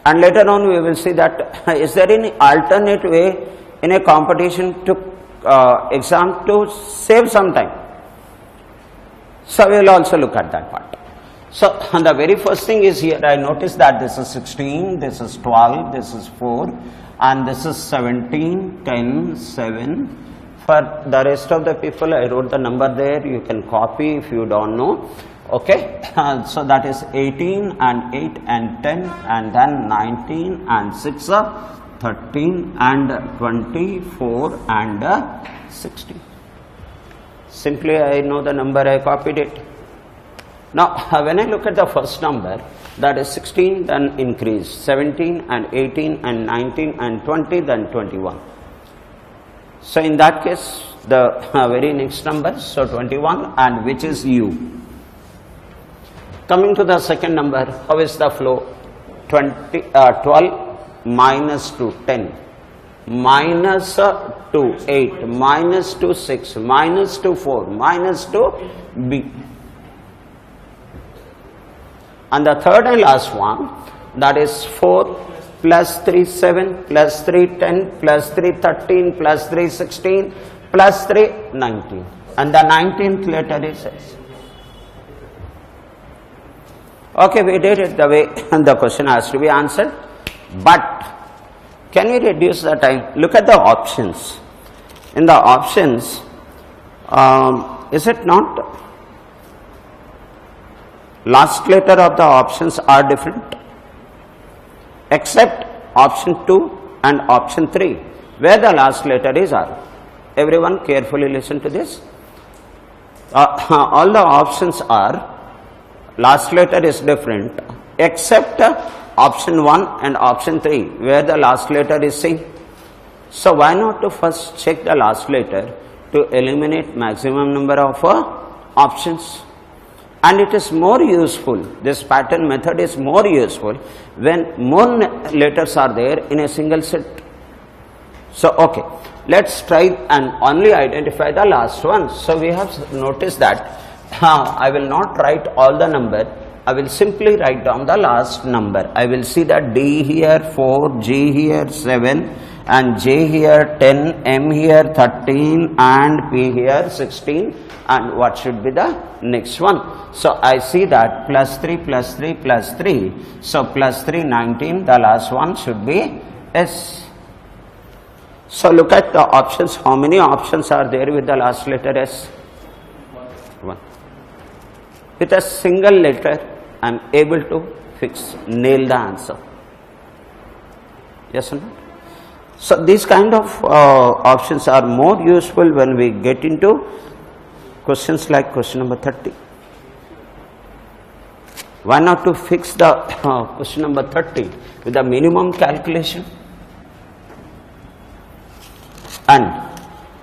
And later on we will see that is there any alternate way in a competition to exam to save some time. So we will also look at that part. So the very first thing is here I notice that this is 16, this is 12, this is 4 and this is 17, 10, 7. For the rest of the people I wrote the number there, you can copy if you don't know. Okay, so that is 18 and 8 and 10 and then 19 and 6, 13 and 24 and 16. Simply I know the number, I copied it. Now when I look at the first number, that is 16, then increase 17 and 18 and 19 and 20, then 21. So in that case the very next number, so 21, and which is U. Coming to the second number, how is the flow? 12 minus 2, 10, minus 2, 8, minus 2, 6, minus 2, 4, minus 2, B. And the third and last one, that is 4 plus 3, 7, plus 3, 10, plus 3, 13, plus 3, 16, plus 3, 19. And the 19th letter is S. Okay, we did it the way the question has to be answered, but can we reduce the time? Look at the options. In the options, is it not last letter of the options are different, except option 2 and option 3, where the last letter is R. Everyone carefully listen to this. All the options are last letter is different except option 1 and option 3 where the last letter is same. So why not to first check the last letter to eliminate maximum number of options? And it is more useful, this pattern method is more useful when more letters are there in a single set. So okay, let's try and only identify the last one. So we have noticed that I will not write all the number, I will simply write down the last number. I will see that D here 4, G here 7 and J here 10, M here 13 and P here 16, and what should be the next one. So I see that plus 3 plus 3 plus 3, so plus 3 19, the last one should be S. So look at the options, how many options are there with the last letter S? 1. With a single letter, I am able to nail the answer. Yes or not? So these kind of options are more useful when we get into questions like question number 30. Why not to fix the question number 30 with the minimum calculation? And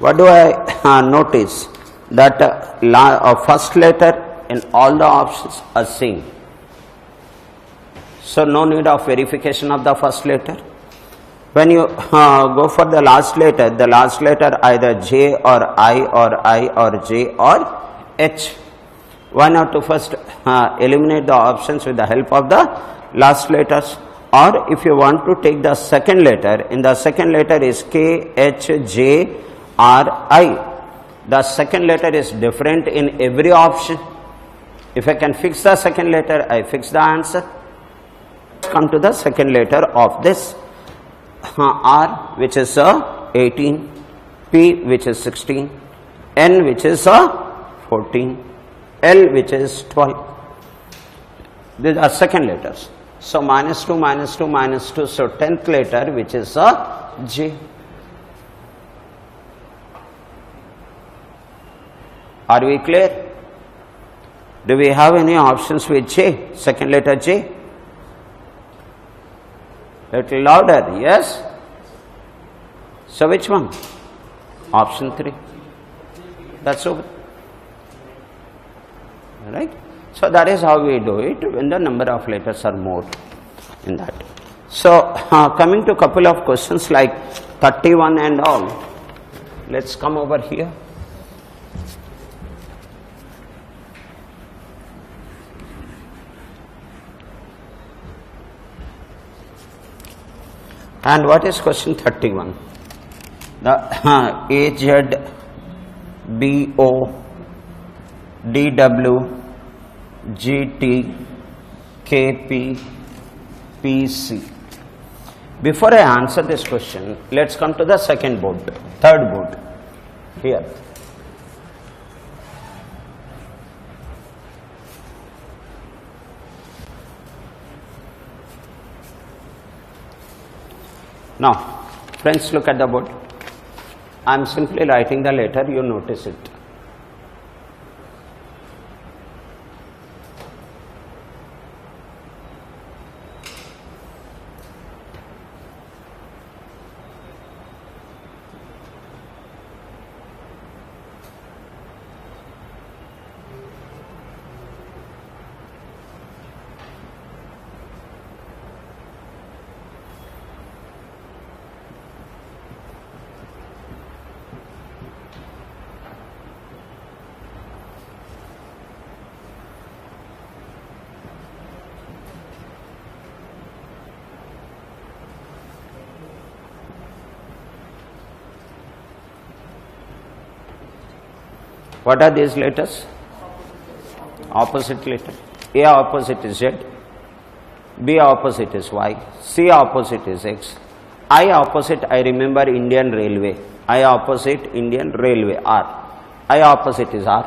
what do I notice? That first letter in all the options are same. So no need of verification of the first letter. When you go for the last letter either J or I or J or H. Why not to first eliminate the options with the help of the last letters? Or if you want to take the second letter, in the second letter is K, H, J, R, I. The second letter is different in every option. If I can fix the second letter, I fix the answer. Come to the second letter of this. R, which is 18, P, which is 16, N, which is 14, L, which is 12. These are second letters. So minus 2, minus 2, minus 2. So 10th letter, which is J. Are we clear? Do we have any options with J, second letter J? Little louder, yes? So which one? Option 3. That's over. Right? So that is how we do it when the number of letters are more in that. So coming to couple of questions like 31 and all. Let's come over here. And what is question 31? The AZ, BO, DW, GT, KP, PC. Before I answer this question, let's come to the second board, third board, here. Now, friends, look at the board. I am simply writing the letter, you notice it. What are these letters? Opposite letter. A opposite is Z, B opposite is Y, C opposite is X, I opposite, I remember Indian Railway, I opposite Indian Railway, R, I opposite is R.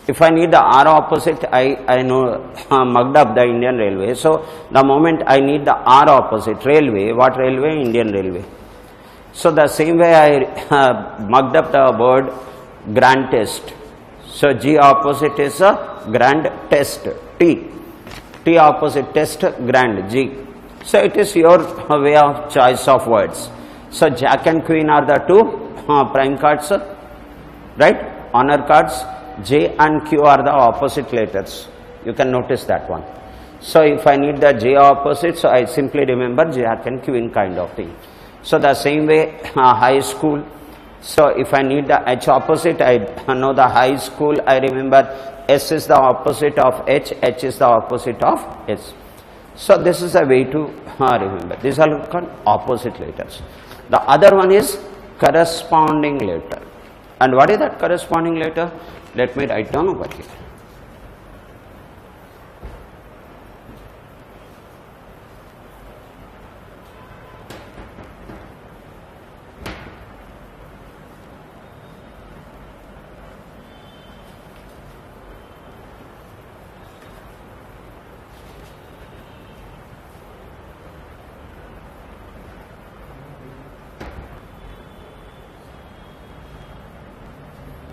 If I need the R opposite, I know mugged up the Indian Railway. So the moment I need the R opposite, railway, what railway? Indian Railway. So the same way I mugged up the word grand test. So G opposite is a grand test, T. T opposite test, grand, G. So it is your way of choice of words. So Jack and Queen are the two prime cards, right? Honor cards. J and Q are the opposite letters. You can notice that one. So if I need the J opposite, so I simply remember Jack and Queen kind of thing. So the same way high school. So if I need the H opposite, I know the high school, I remember S is the opposite of H, H is the opposite of S. So this is a way to remember. These are called opposite letters. The other one is corresponding letter. And what is that corresponding letter? Let me write down over here.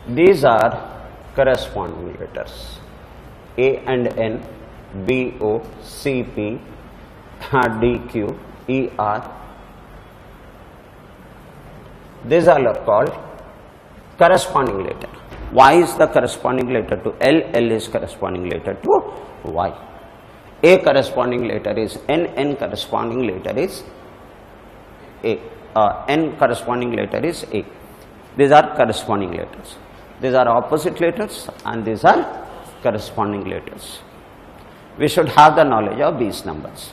These are corresponding letters. A and N, B, O, C, P, D, Q, E, R. These are called corresponding letter. Y is the corresponding letter to L, L is corresponding letter to Y. A corresponding letter is N, N corresponding letter is A. N corresponding letter is A. These are corresponding letters. These are opposite letters and these are corresponding letters. We should have the knowledge of these numbers.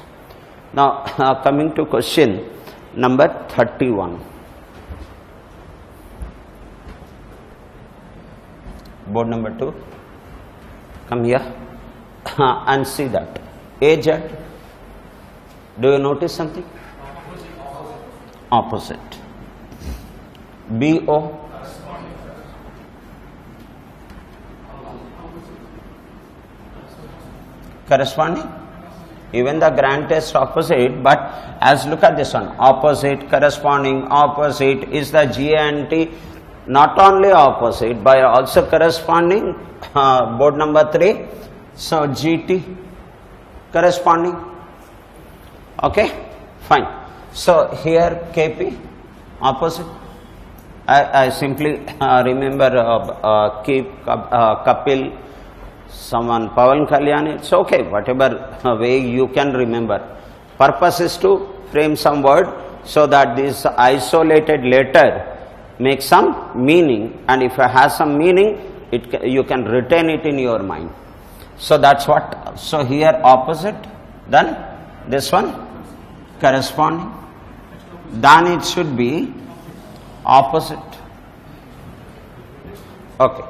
Now coming to question number 31. Board number 2. Come here and see that. AZ. Do you notice something? Opposite. BO. Corresponding. Even the grand test opposite, but as look at this one, opposite, corresponding, opposite is the G and T, not only opposite but also corresponding. Board number 3. So GT corresponding. Okay, Fine. So here KP, opposite. I simply remember Kapil, someone, Pawan Kalyan, it's okay, whatever way you can remember. Purpose is to frame some word so that this isolated letter makes some meaning, and if it has some meaning, you can retain it in your mind. So that's what, so here opposite, then this one corresponding, then it should be opposite. Okay.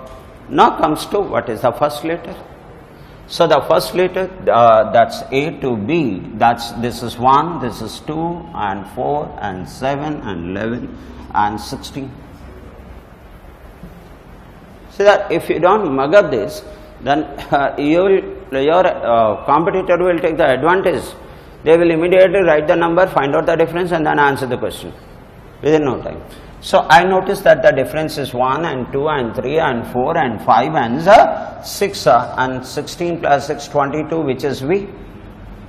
Now comes to what is the first letter. So the first letter, that's A to B, this is 1, this is 2 and 4 and 7 and 11 and 16. So that if you don't mug up this, then your competitor will take the advantage. They will immediately write the number, find out the difference, and then answer the question within no time. So I noticed that the difference is 1 and 2 and 3 and 4 and 5 and 6 and 16 plus 6, 22, which is V.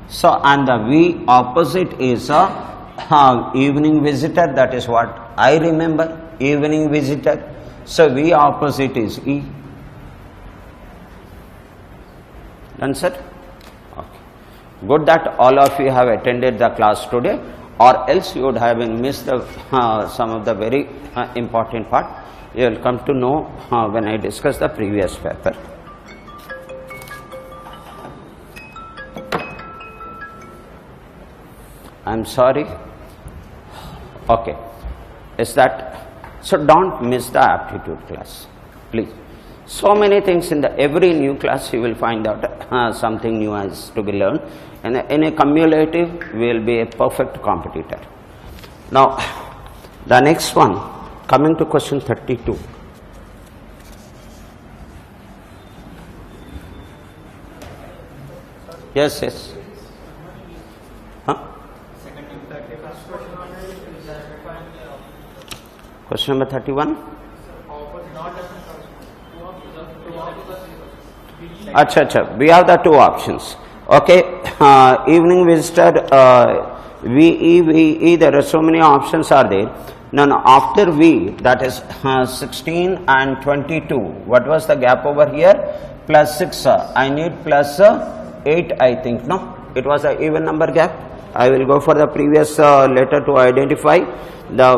So and the V opposite is evening visitor, that is what I remember, evening visitor. So V opposite is E. Done, sir? Okay. Good that all of you have attended the class today, or else you would have missed the, some of the very important part. You will come to know when I discuss the previous paper. I am sorry. Okay. Is that, so don't miss the aptitude class, please. So many things in every new class you will find out something new has to be learned, and in a cumulative we will be a perfect competitor. Now the next one, coming to question 32. Yes, yes. Huh? Question number 31. Acha, we have the two options. Okay, evening visitor, VE, there are so many options are there. Now after V, that is 16 and 22, what was the gap over here? Plus 6, I need plus 8, I think, no? It was an even number gap. I will go for the previous letter to identify the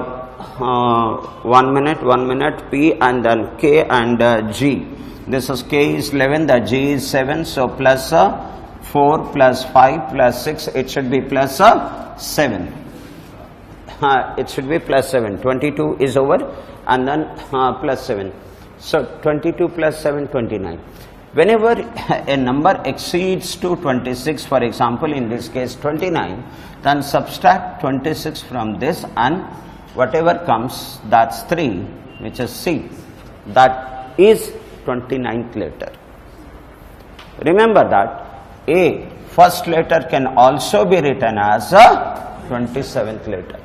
1 minute, P and then K and G. This is K is 11, the G is 7, so plus 4 plus 5 plus 6, it should be plus 7. It should be plus 7. 22 is over, and then plus 7. So 22 plus 7, 29. Whenever a number exceeds to 26, for example, in this case 29, then subtract 26 from this, and whatever comes, that's 3, which is C. That is 29th letter. Remember that A, first letter, can also be written as a 27th letter.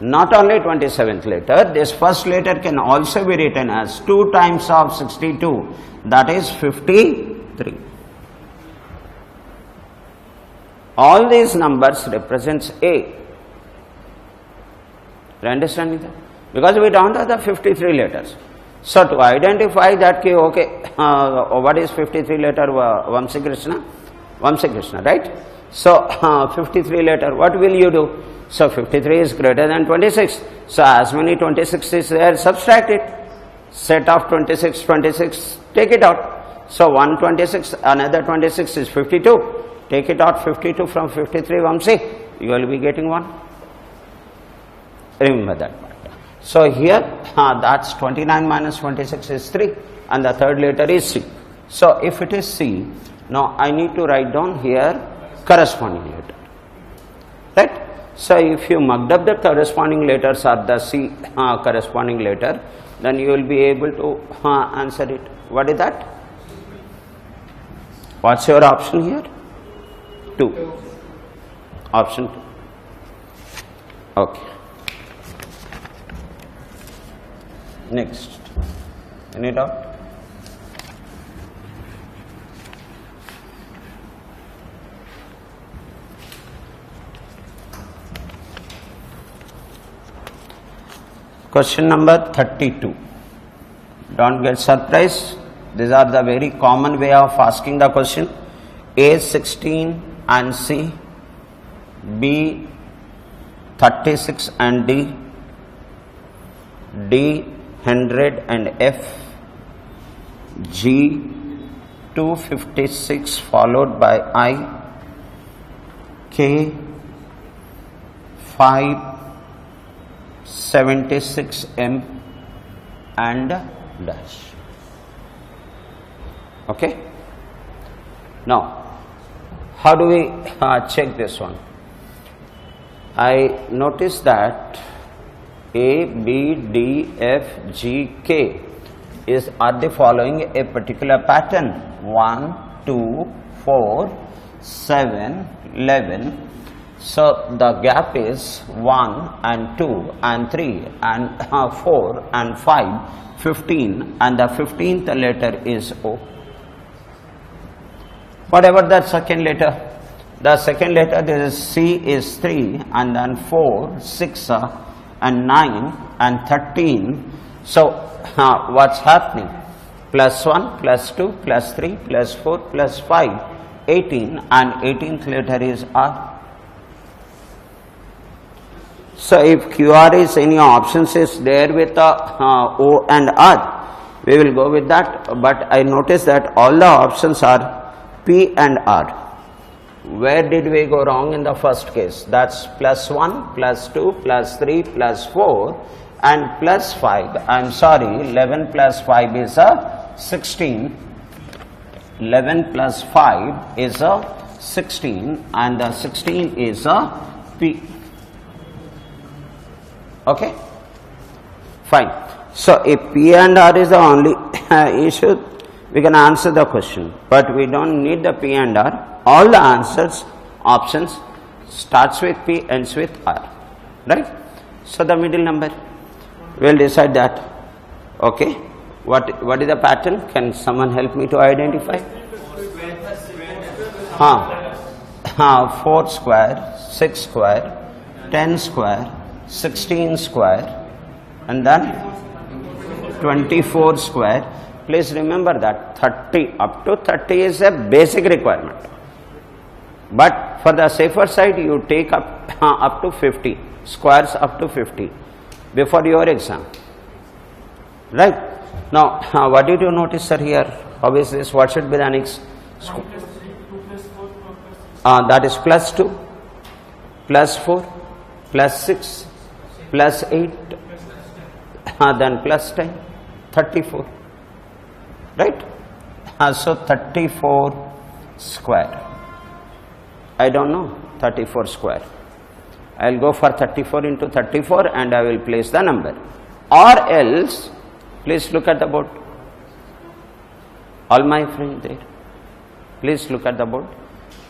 Not only 27th letter, this first letter can also be written as 2 times of 62, that is 53. All these numbers represents A. You understand that? Because we don't have the 53 letters. So to identify that, okay, what is 53 letter? Vamsi Krishna, right? So 53 letter, what will you do? So 53 is greater than 26. So as many 26 is there, subtract it. Set of 26, 26, take it out. So 126, another 26 is 52. Take it out, 52 from 53, Vamsi, you will be getting 1. Remember that part. So here, that's 29 minus 26 is 3, and the third letter is C. So if it is C, now I need to write down here corresponding letter, right? So if you mugged up the corresponding letters or the C corresponding letter, then you will be able to answer it. What is that? What's your option here? 2. Option 2. Okay. Next. Any doubt? Question number 32. Don't get surprised. These are the very common way of asking the question. A 16 and C, B 36 and D, D 100 and F, G 256 followed by I, K 576 M and dash. Okay. Now, how do we check this one? I notice that A, B, D, F, G, K are the following a particular pattern. 1, 2, 4, 7, 11. So the gap is 1 and 2 and 3 and 4 and 5, 15, and the 15th letter is O. Whatever the second letter, the second letter, there is C is 3 and then 4, 6 and 9 and 13. So what's happening? Plus 1, plus 2, plus 3, plus 4, plus 5, 18, and 18th letter is R. So if QR is any options is there with O and R, we will go with that. But I notice that all the options are P and R. Where did we go wrong in the first case? That's plus 1, plus 2, plus 3, plus 4 and plus 5. I am sorry, 11 plus 5 is a 16. 11 plus 5 is a 16 and the 16 is a P. Okay, fine. So if P and R is the only issue, we can answer the question, but we don't need the P and R. All the answers, options starts with P, ends with R, right? So the middle number, we'll decide that. Okay, what is the pattern? Can someone help me to identify? 4 square, 6 square, 10 square, 16 square, and then 24 square. Please remember that 30 up to 30 is a basic requirement, but for the safer side you take up to 50 squares, up to 50 before your exam, right? Now what did you notice, sir, here? How is this? What should be the next? That is plus 2, plus 4, plus 6, plus 8, then plus 10, 34, right? So 34 square. I don't know 34 square. I will go for 34 into 34 and I will place the number. Or else, please look at the board. All my friends there, please look at the board.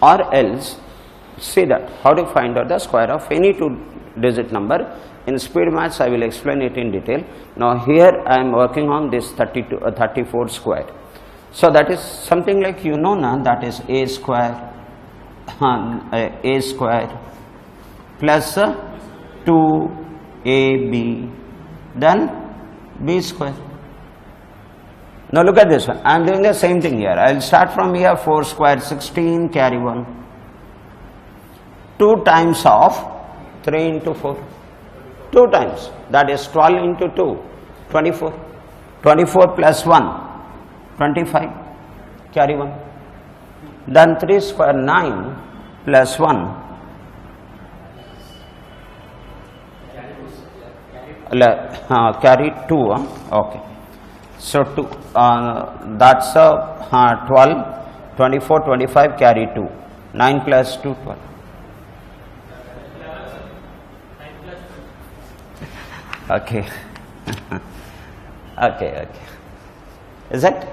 Or else, see that how to find out the square of any two-digit number. In speed maths, I will explain it in detail. Now here I am working on this 34 square. So that is something like, you know now, that is a square plus 2ab then b square. Now look at this one. I am doing the same thing here. I will start from here. 4 square 16, carry 1. 2 times of 3 into 4. 2 times, that is 12 into 2, 24. 24 plus 1, 25, carry 1. Then 3 square 9 plus 1, carry 2, okay. So 2, that's 12, 24, 25, carry 2, 9 plus 2, 12. Okay. Okay. Is it?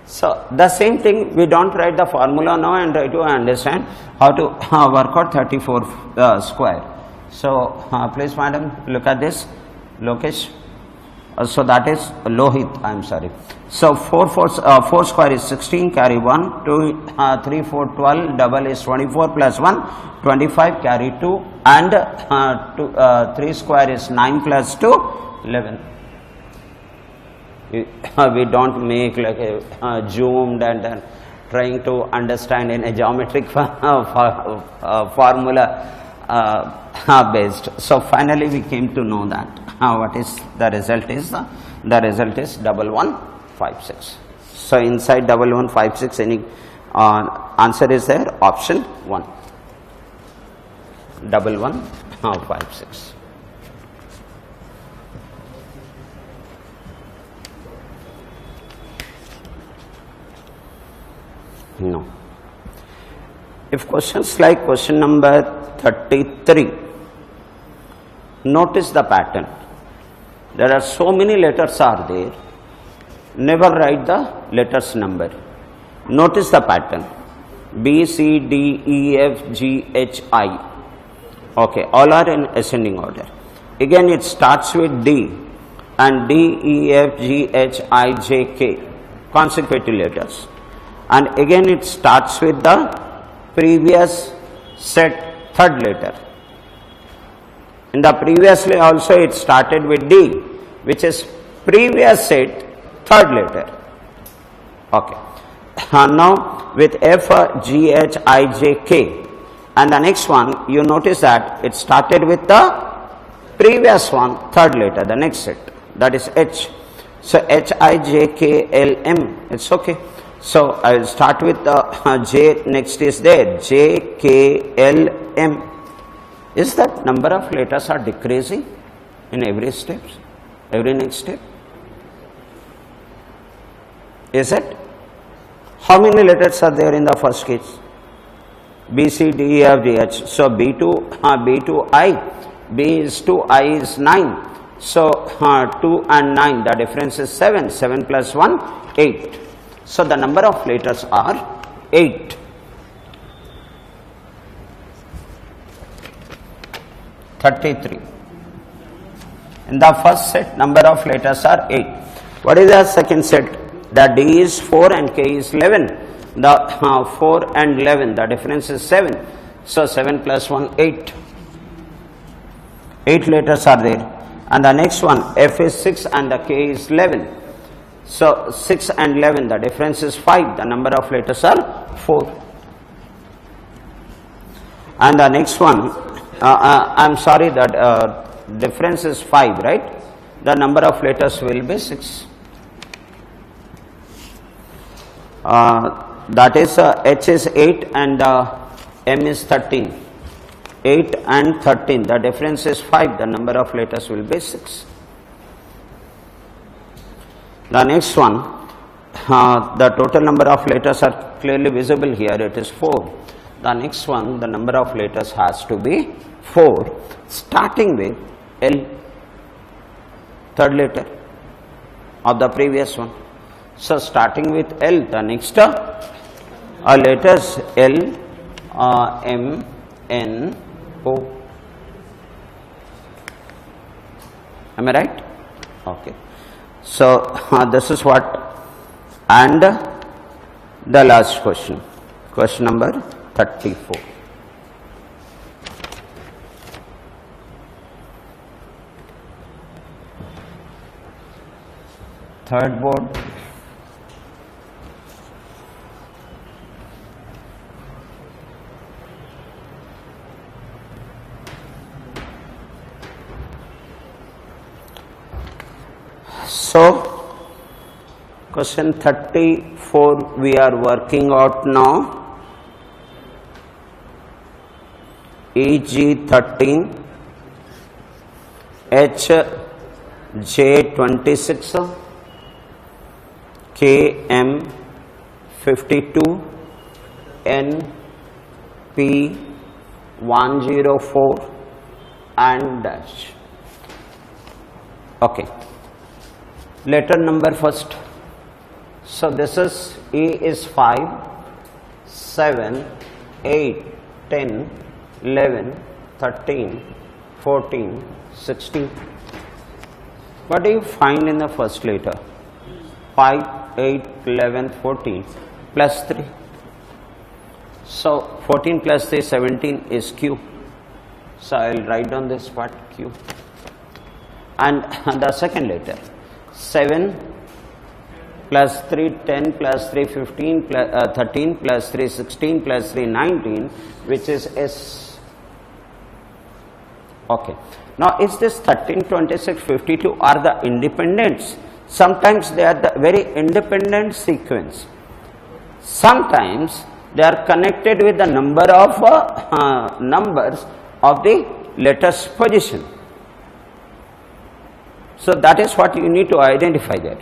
So the same thing, we don't write the formula now and try to understand how to work out 34 square. So please madam, look at this. Lokesh. So that is Lohit, I am sorry. So 4 square is 16, carry 1, 2, 3, 4, 12, double is 24 plus 1, 25, carry 2, and 3 square is 9 plus 2, 11. We don't make like a zoomed and trying to understand in a geometric formula based. So finally we came to know that what is the result is the result is 1156. So inside 1156 any answer is there, option 1, 1156. No. If questions like question number 33, notice the pattern. There are so many letters are there. Never write the letters number. Notice the pattern. B, C, D, E, F, G, H, I. Okay, all are in ascending order. Again it starts with D and D, E, F, G, H, I, J, K, consecutive letters. And again it starts with the previous set third letter. In the previously also it started with D, which is previous set third letter. Okay. Now with F, G, H, I, J, K, and the next one you notice that it started with the previous one third letter, the next set, that is H. So H, I, J, K, L, M, it's okay. So I will start with the J, next is there, J, K, L, M. Is that number of letters are decreasing in every step, every next step? Is it? How many letters are there in the first case? B, C, D, E, F, G, H. So B to I, B is to I is 9. So 2 and 9, the difference is 7. 7 plus 1, 8. So the number of letters are 8. 33. In the first set, number of letters are 8. What is the second set? The D is 4 and K is 11. The 4 and 11, the difference is 7. So 7 plus 1, 8. 8 letters are there. And the next one, F is 6 and the K is 11. So 6 and 11, the difference is 5. The number of letters are 4. And the next one, I'm sorry, that difference is 5, right? The number of letters will be 6. That is H is 8 and M is 13. 8 and 13, the difference is 5. The number of letters will be 6. The next one, the total number of letters are clearly visible here, it is 4. The next one, the number of letters has to be 4, starting with L, third letter of the previous one. So starting with L, the next letters L, M, N, O. Am I right? Okay. So this is what, and the last question, question number 34. Third board. So question 34 we are working out now. EG 13, H, J 26, K, M 52, N, P 104 and dash. Okay. Letter number first. So this is E is 5, 7, 8, 10, 11, 13, 14, 16. What do you find in the first letter? 5, 8, 11, 14 plus 3. So 14 plus 3, 17 is Q. So I will write down this part Q. and the second letter 7 plus 3 10 plus 3 15 plus 13 plus 3 16 plus 3 19, which is S. Okay. Now, is this 13, 26, 52 are the independents? Sometimes they are the very independent sequence. Sometimes they are connected with the number of numbers of the letters position. So that is what you need to identify that.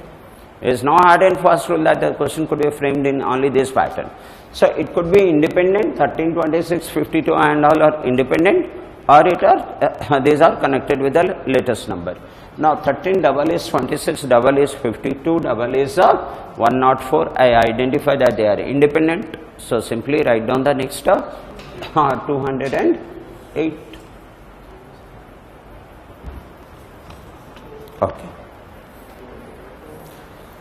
There is no hard and fast rule that the question could be framed in only this pattern. So it could be independent, 13, 26, 52 and all are independent, or it are these are connected with the latest number. Now 13 double is 26, double is 52, double is 104. I identify that they are independent. So simply write down the next 208. Okay.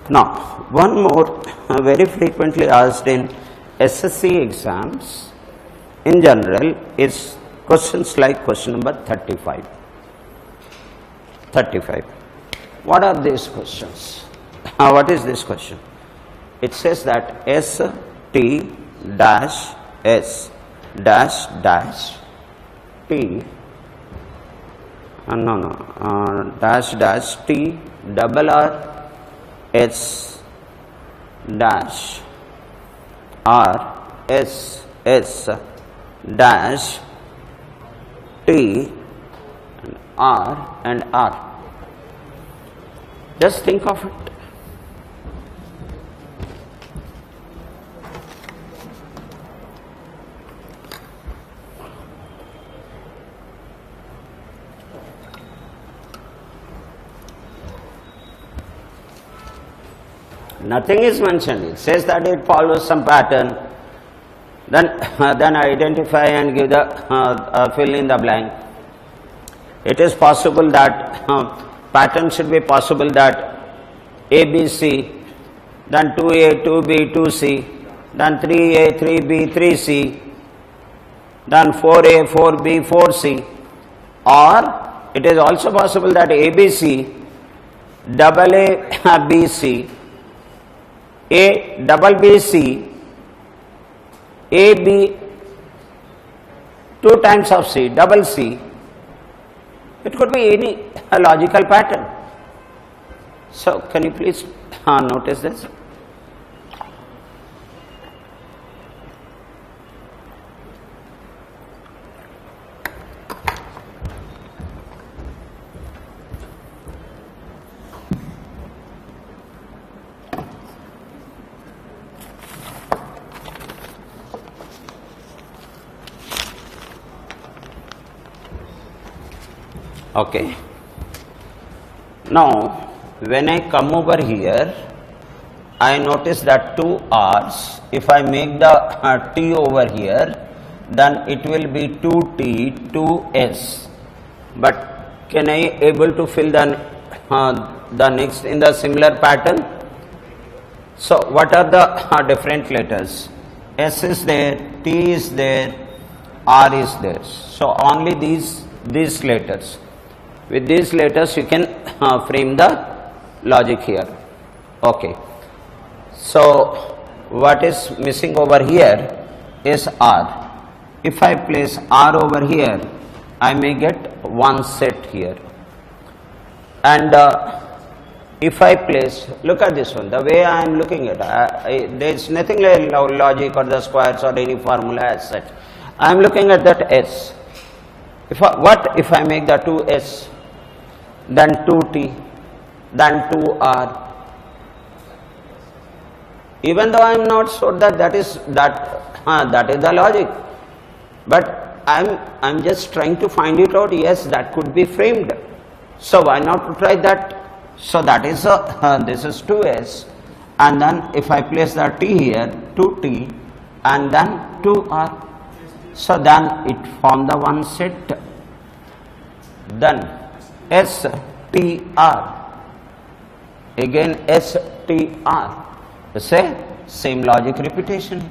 Now one more very frequently asked in SSC exams in general is questions like question number 35. 35. What are these questions? What is this question? It says that S T dash S dash dash T dash dash T double R S dash R S S dash T and R and R. Just think of it. Nothing is mentioned. It says that it follows some pattern. Then identify and give the fill in the blank. It is possible that pattern should be possible that A, B, C, then 2A, 2B, 2C, then 3A, 3B, 3C, then 4A, 4B, 4C, or it is also possible that ABC, double A, BC, A, double BC, AB, 2 times of C, double C. It could be any logical pattern. So, can you please notice this? Okay. Now, when I come over here, I notice that 2 R's. If I make the T over here, then it will be 2T, 2S. But can I able to fill the next in the similar pattern? So, what are the different letters? S is there, T is there, R is there. So, only these letters. With these letters you can frame the logic here. Okay. So, what is missing over here is R. If I place R over here, I may get one set here. And if I place, look at this one, the way I am looking at it, there is nothing like logic or the squares or any formula as such. I am looking at that S. What if I make the 2S, then 2T, then 2R? Even though I am not sure that is the logic, but I am just trying to find it out. Yes, that could be framed. So why not try that? So that is this is 2S, and then if I place the T here, 2T, and then 2R. So then it form the one set. Then STR, again STR, say same logic repetition.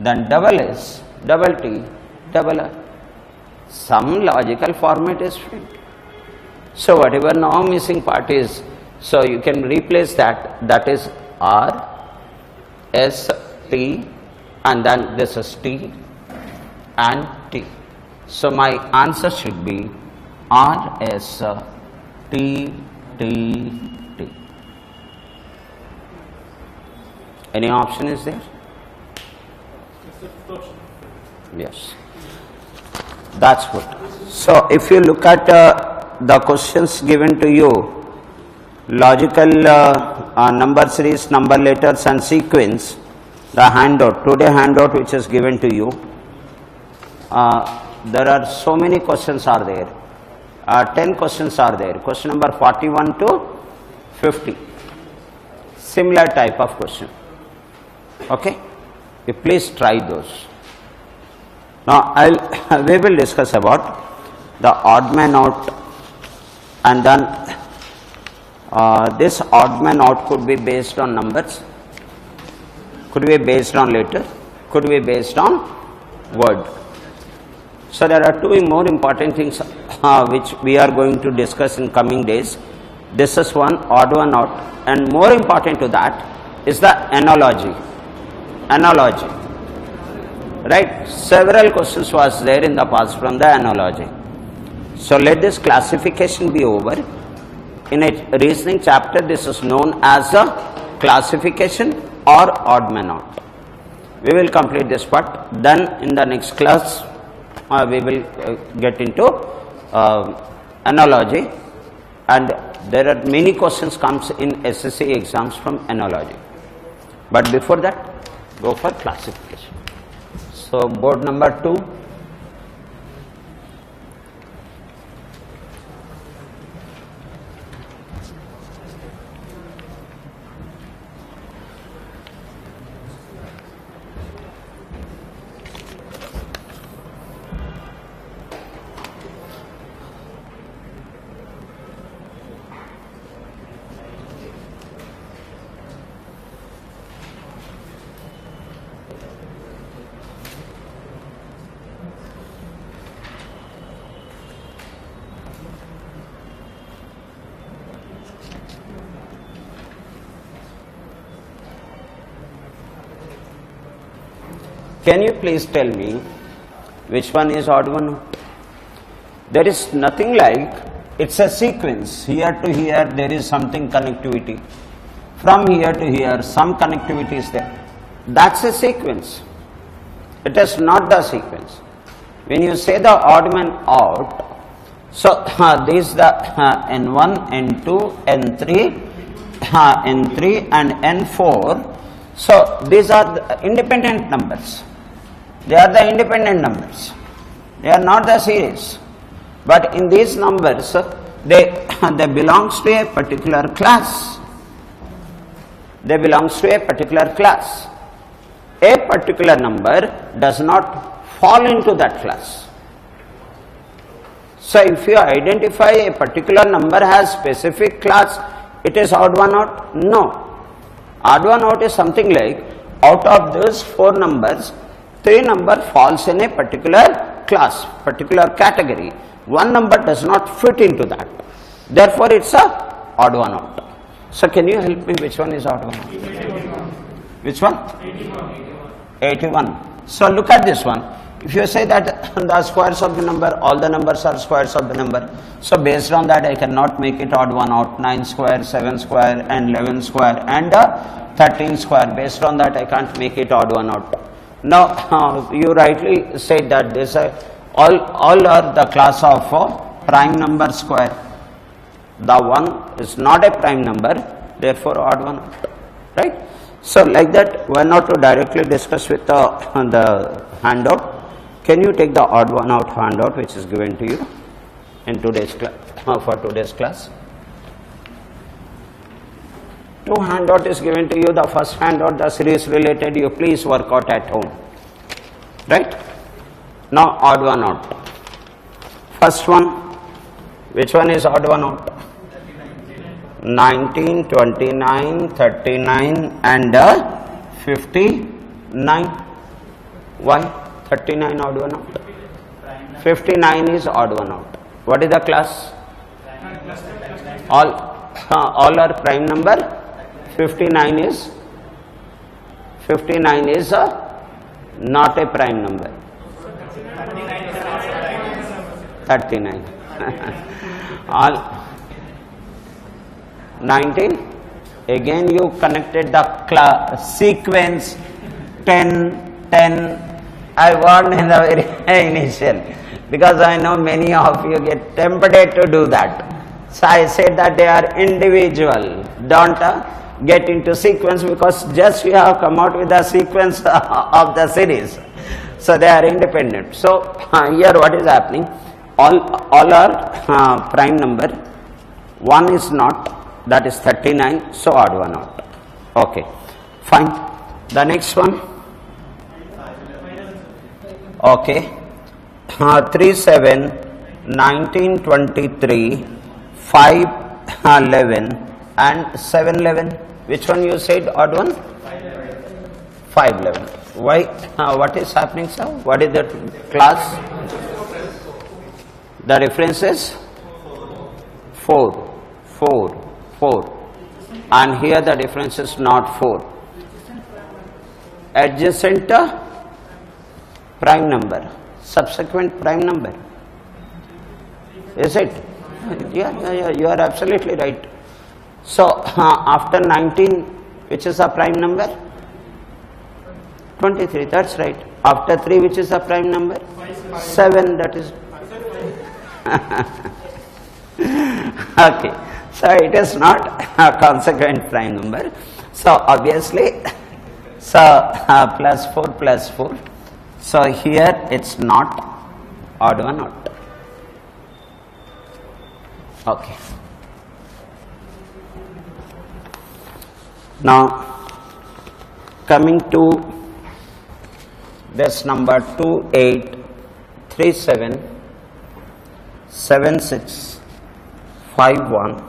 Then double S, double T, double R. Some logical format is framed. So whatever now missing part is, so you can replace that, that is R, S, T, and then this is T and T. So my answer should be R, S, T, T, T. Any option is there? Yes. That's good. So if you look at the questions given to you, logical number series, number letters and sequence, the handout, today handout which is given to you, there are so many questions are there. 10 questions are there. Question number 41 to 50. Similar type of question. Okay? You please try those. Now we will discuss about the odd man out, and then this odd man out could be based on numbers, could be based on letter, could be based on word. So there are two more important things which we are going to discuss in coming days. This is one, odd one out, and more important to that is the analogy. Analogy, right? Several questions was there in the past from the analogy. So let this classification be over. In a reasoning chapter, this is known as a classification or odd man out. We will complete this part. Then in the next class, we will get into analogy, and there are many questions comes in SSC exams from analogy. But before that, go for classification. So board number 2. Can you please tell me which one is odd one out? There is nothing like, it's a sequence. Here to here there is something connectivity. From here to here some connectivity is there. That's a sequence. It is not the sequence. When you say the odd man out, so these the N1, N2, N3, N3 and N4. So these are the independent numbers. They are the independent numbers. They are not the series. But in these numbers, they belongs to a particular class. They belongs to a particular class. A particular number does not fall into that class. So if you identify a particular number has specific class, it is odd one out? No. Odd one out is something like, out of those 4 numbers, 3 number falls in a particular class, particular category. 1 number does not fit into that. Therefore, it's a odd one out. So can you help me which one is odd one out? 81. Which one? 81. So look at this one. If you say that the squares of the number, all the numbers are squares of the number. So based on that I cannot make it odd one out. 9 square, 7 square and 11 square and 13 square. Based on that I can't make it odd one out. Now you rightly said that this all are the class of prime number square. The one is not a prime number, therefore odd one out, right? So like that, why not to directly discuss with the handout? Can you take the odd one out handout which is given to you in today's class, for today's class? 2 handout is given to you. The first handout, the series related, you please work out at home, right? Now odd one out. First one, which one is odd one out? 19, 29, 39 and 59. Why? 39 odd one out. 59 is odd one out. What is the class? All are prime number. 59 is not a prime number. 39. All 19. Again you connected the sequence 10, 10. I warned in the very initial, because I know many of you get tempted to do that. So I said that they are individual. Don't get into sequence, because just you have come out with the sequence of the series. So they are independent. So here what is happening? All are prime number. One is not. That is 39. So odd one out. Okay. Fine. The next one. Okay. 3, 7, 19, 23, 5, 11 and 7, 11. Which one you said odd one? 5, 11. Why? What is happening, sir? What is the class? The reference is 4, 4, 4. And here the difference is not 4. Adjacent prime number. Subsequent prime number. Is it? Yeah, you are absolutely right. So, after 19, which is a prime number? 23, that's right. After 3, which is a prime number? 7, that is. Okay, so it is not a consequent prime number. So, obviously, so plus 4 plus 4. So, here it's not odd one out. Okay. Now, coming to this number 2, 8, 3, 7, 7, 6, 5, 1,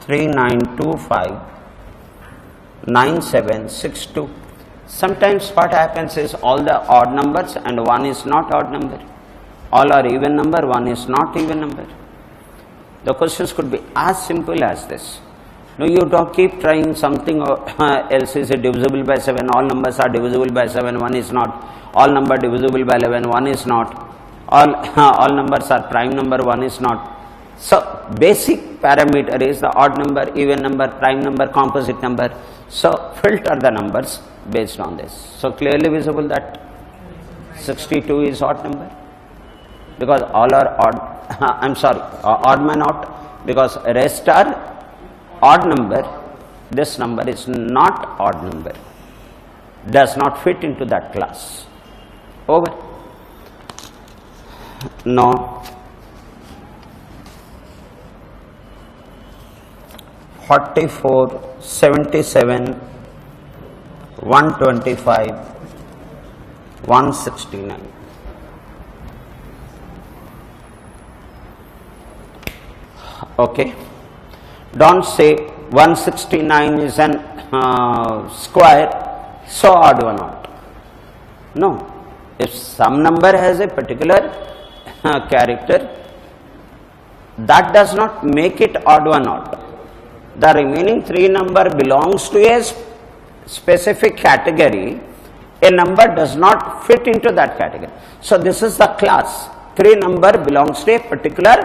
3, 9, 2, 5, 9, 7, 6, 2. Sometimes what happens is all the odd numbers and one is not odd number. All are even number, one is not even number. The questions could be as simple as this. No, you don't keep trying something else. Is it divisible by 7? All numbers are divisible by 7, one is not. All number divisible by 11, one is not. All numbers are prime number, one is not. So, basic parameter is the odd number, even number, prime number, composite number. So, filter the numbers based on this. So, clearly visible that 62 is odd number, because all are odd, odd man out, because rest are odd number. This number is not odd number, does not fit into that class. Over. Now, 44, 77, 125, 169. Okay. Don't say 169 is an square, so odd one out. No. If some number has a particular character, that does not make it odd one out. The remaining 3 number belongs to a specific category. A number does not fit into that category. So, this is the class. 3 number belongs to a particular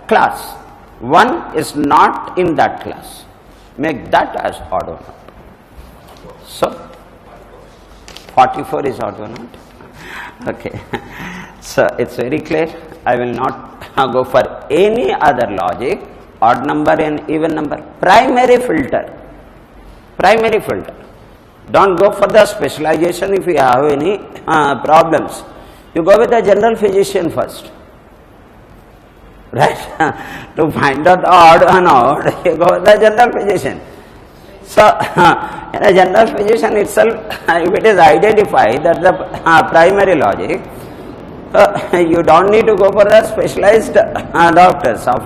class. 1 is not in that class. Make that as odd one out. So, 44 is odd one out. Okay. So, it's very clear. I will not go for any other logic. Odd number and even number. Primary filter. Primary filter. Don't go for the specialization if you have any problems. You go with the general physician first. Right? To find out the odd one out, you go with the general physician. So, in a general physician itself, if it is identified that the primary logic, you don't need to go for the specialized doctors of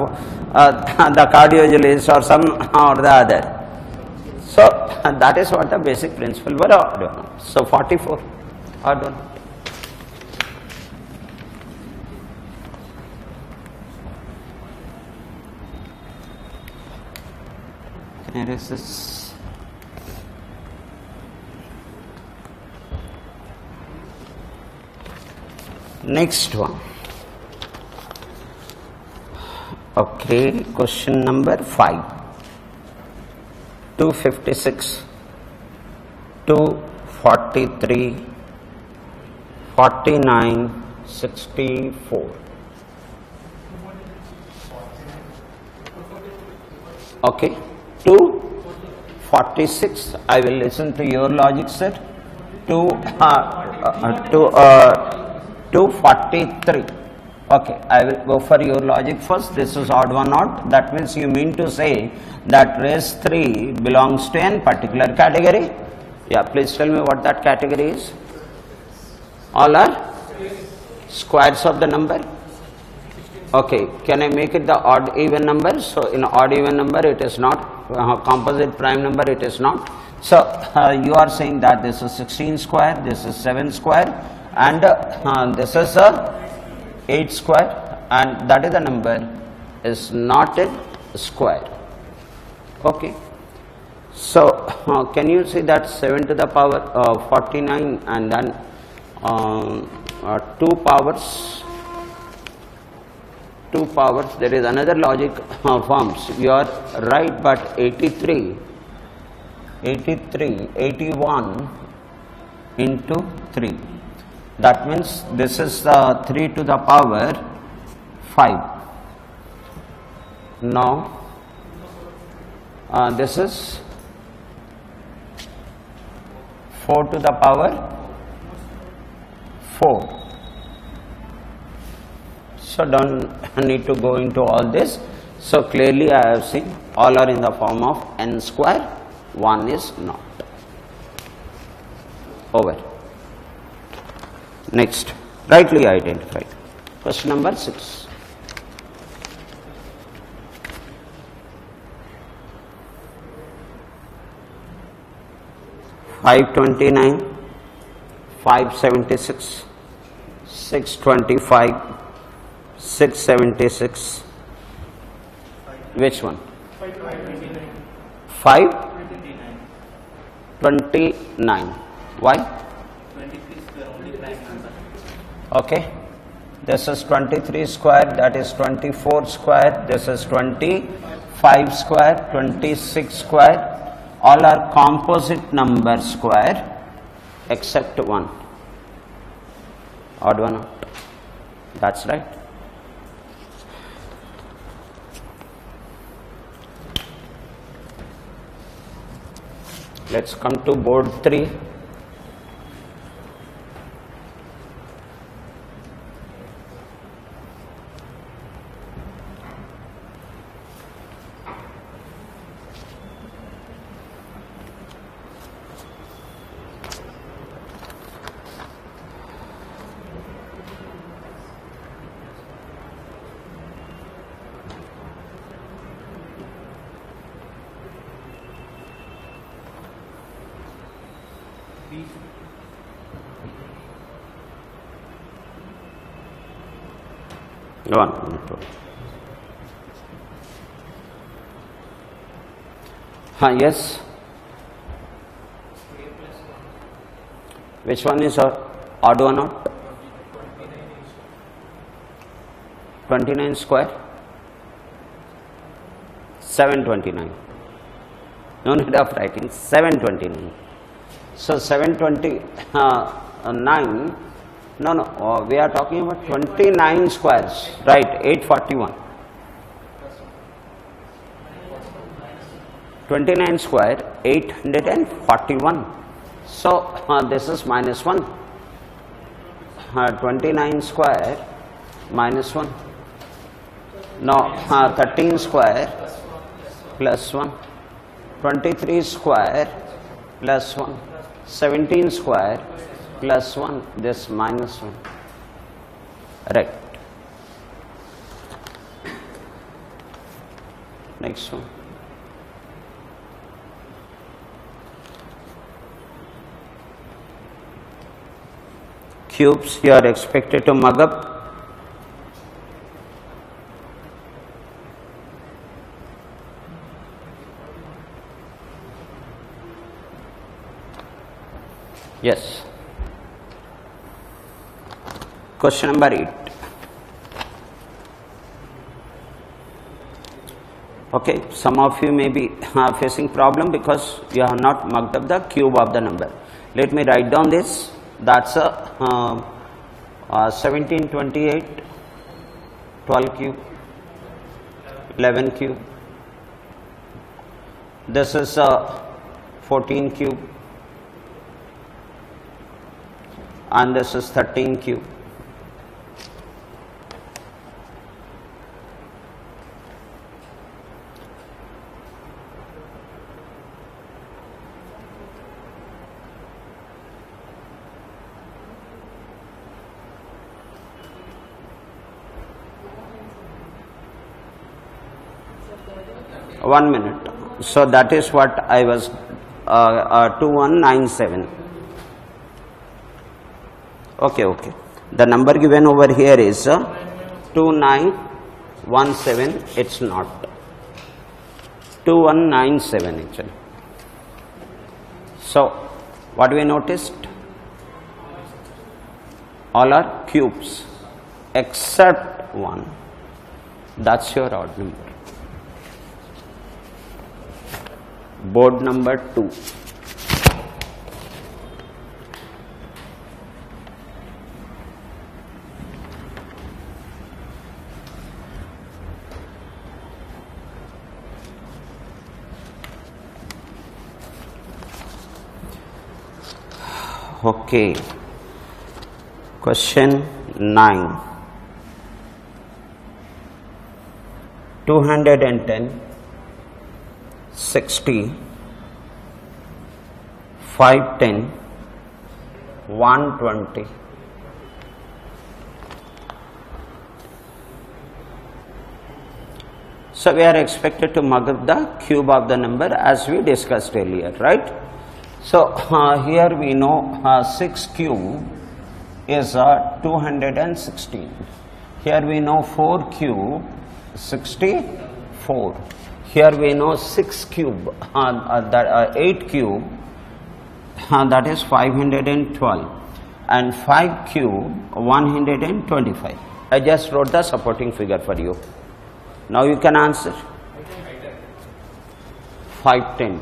the cardiologist or some or the other. So, that is what the basic principle were odd one. So, 44 odd one. Where is this? Next one. Okay, question number 5. 256, 243, 49, 64. Okay, 246. I will listen to your logic, sir. 243. Okay, I will go for your logic first. This is odd one out. That means you mean to say that raise 3 belongs to a particular category. Yeah, please tell me what that category is. All are squares of the number. Okay, can I make it the odd even number? So in odd even number it is not, composite prime number it is not. So you are saying that this is 16 square, this is 7 square, and this is 8 square, and that is the number is not a square. Okay. So can you see that 7 to the power 49 and then 2 powers. There is another logic forms. You are right, but 81 into 3. That means this is 3 to the power 5. Now this is 4 to the power 4. So don't need to go into all this. So clearly I have seen all are in the form of n square, 1 is not. Over. Next, rightly identified. Question number 6. $529, $576, $625, $676. Which one? 529. Why? 23 square only prime number. Okay. This is 23 square, that is 24 square, this is 25 square, 26 square. All are composite number square except one. Odd one out. That's right. Let's come to board 3. Go on. Yes. Which one is odd one out? 29 square. 729. No need of writing. 729. So 729. No, we are talking about 29 squares, right? 841. 29 square, 841. So this is minus 1. 29 square minus 1. Now 13 square plus 1. 23 square plus 1. 17 square plus 1, this minus 1. Right. Next one. Cubes you are expected to mug up. Yes. Question number 8. Okay, some of you may be facing problem because you have not marked up the cube of the number. Let me write down this. That's a 17, 28, 12 cube, 11 cube. This is a 14 cube, and this is 13 cube. One minute. So that is what I was 2197. Okay. The number given over here is 2917. It's not 2197 actually. So what we noticed? All are cubes except one. That's your odd number. Board number 2. Okay. Question 9. 210, 60, 510, 120. So we are expected to mark up the cube of the number as we discussed earlier, right? So here we know 6 cube is 216. Here we know 4 cube 64. Here we know 6 cube, 8 cube, that is 512, and 5 cube 125. I just wrote the supporting figure for you. Now you can answer. 510.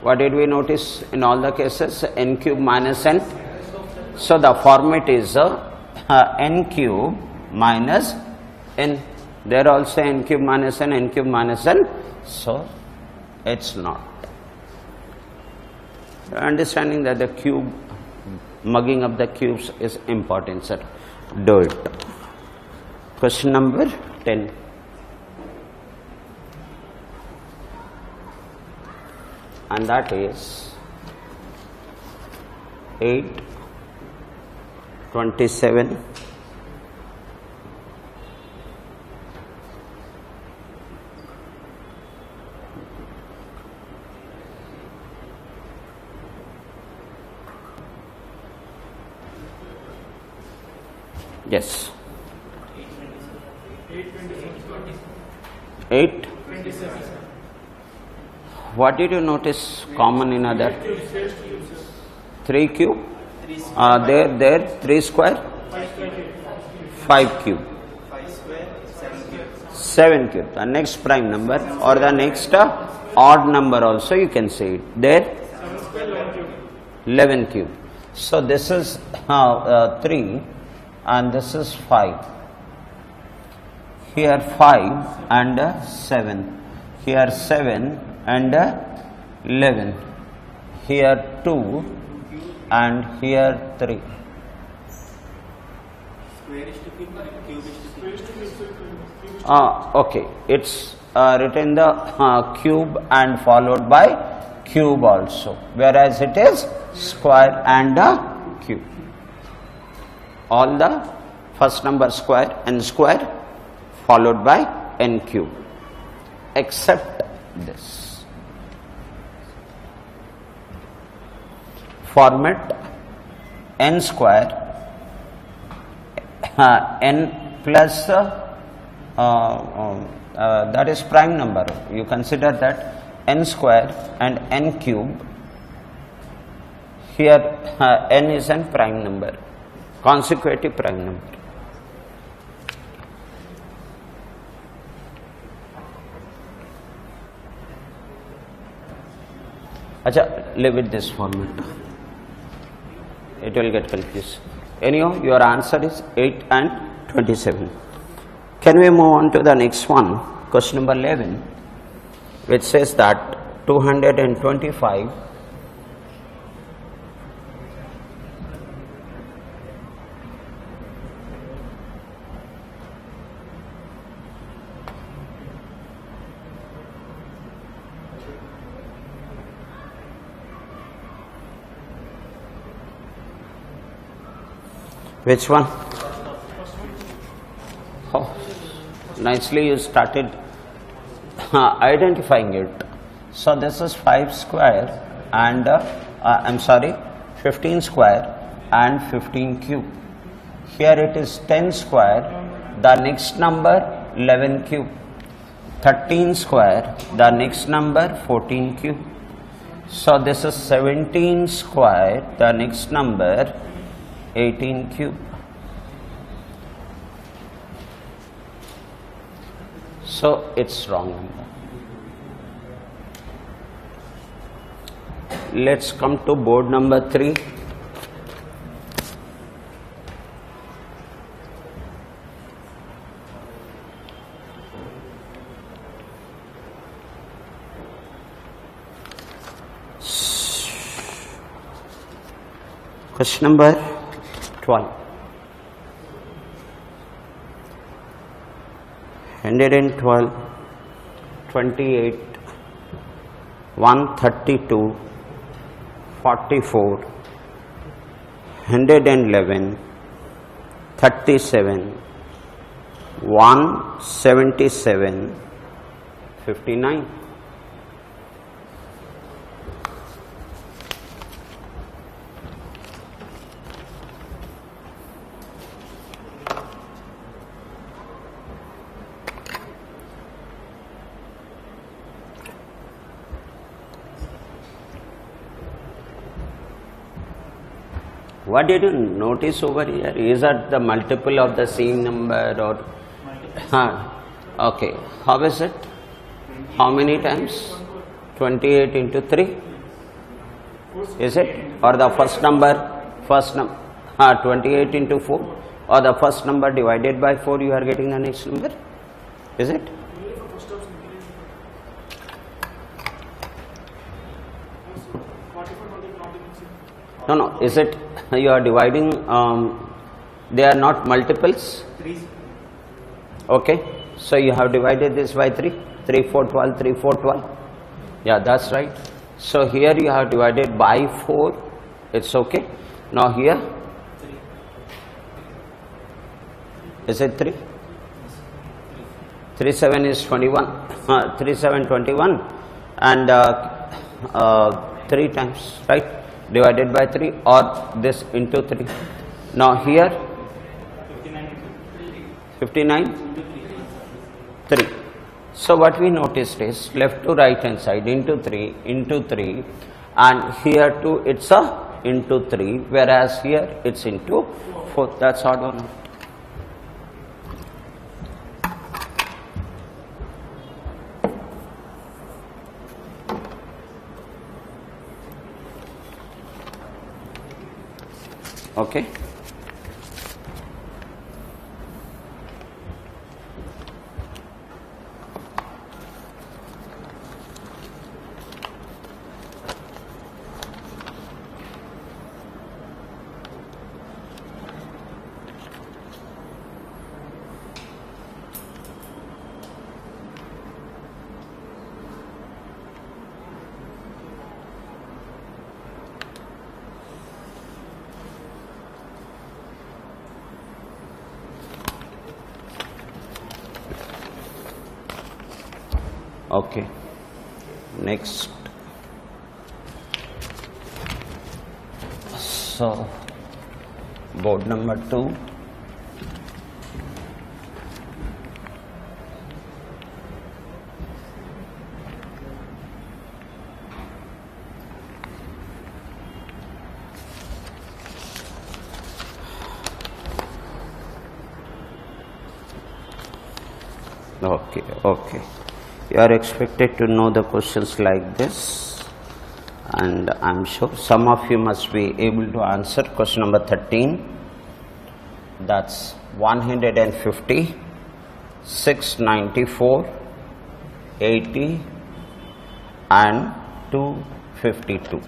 What did we notice in all the cases? N cube minus n. So the format is n cube minus n. There also n cube minus n cube minus n. So it's not. Understanding that the cube, mugging up the cubes is important, sir. Do it. Question number 10. And that is 8, 27, 8. What did you notice common in other? 3 cube. There 3 square. 5 cube. 7 cube. The next prime number or the next odd number also you can say it. There 11 cube. So this is 3 and this is 5. Here 5 and 7. Here 7 and 11. Here 2 and here 3. Okay, it's written the cube and followed by cube also, whereas it is square and cube. All the first number square n square followed by n cube, except this. Format n square n plus that is prime number. You consider that n square and n cube. Here n is an prime number, consecutive prime number. Acha, live with this format. It will get confused. Anyhow, your answer is 8 and 27. Can we move on to the next one? Question number 11, which says that 225 Which one? Oh, nicely you started identifying it. So this is 5 square and 15 square and 15 cube. Here it is 10 square, the next number 11 cube. 13 square, the next number 14 cube. So this is 17 square, the next number 18 cube. So it's wrong number. Let's come to board number 3. Question number 12. 112, 28, 132, 44, 111, 37, 177, 59. What did you notice over here? Is that the multiple of the same number or? Okay. How is it? How many times? 28 into 3? Is it? Or the first number? 28 into 4? Or the first number divided by 4 you are getting the next number? Is it? No. Is it you are dividing, they are not multiples? Okay. So you have divided this by 3. 3, 4, 12, 3, 4, 12. Yeah, that's right. So here you have divided by 4. It's okay. Now here, is it 3? 3, 7 is 21. 3, 7, 21. And 3 times, right? Divided by 3 or this into 3. Now here 59 3. So what we noticed is left to right hand side into 3 and here too it's a into 3, whereas here it's into 4. That's odd or not? Okay. Okay, next. So, board number 2. Okay, okay. You are expected to know the questions like this, and I am sure some of you must be able to answer question number 13. That's 150, 694, 80 and 252.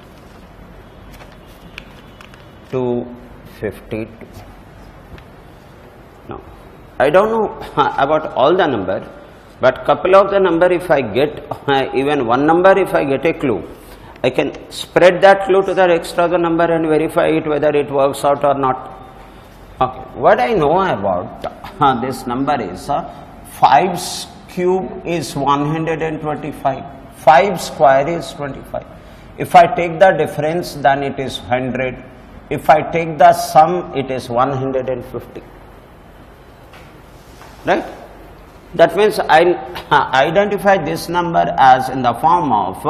252. Now, I don't know about all the number, but couple of the number, if I get even one number, if I get a clue, I can spread that clue to the rest of the number and verify it whether it works out or not. Okay, what I know about this number is 5's cube is 125, 5 square is 25. If I take the difference, then it is 100. If I take the sum, it is 150. Right? That means I identify this number as in the form of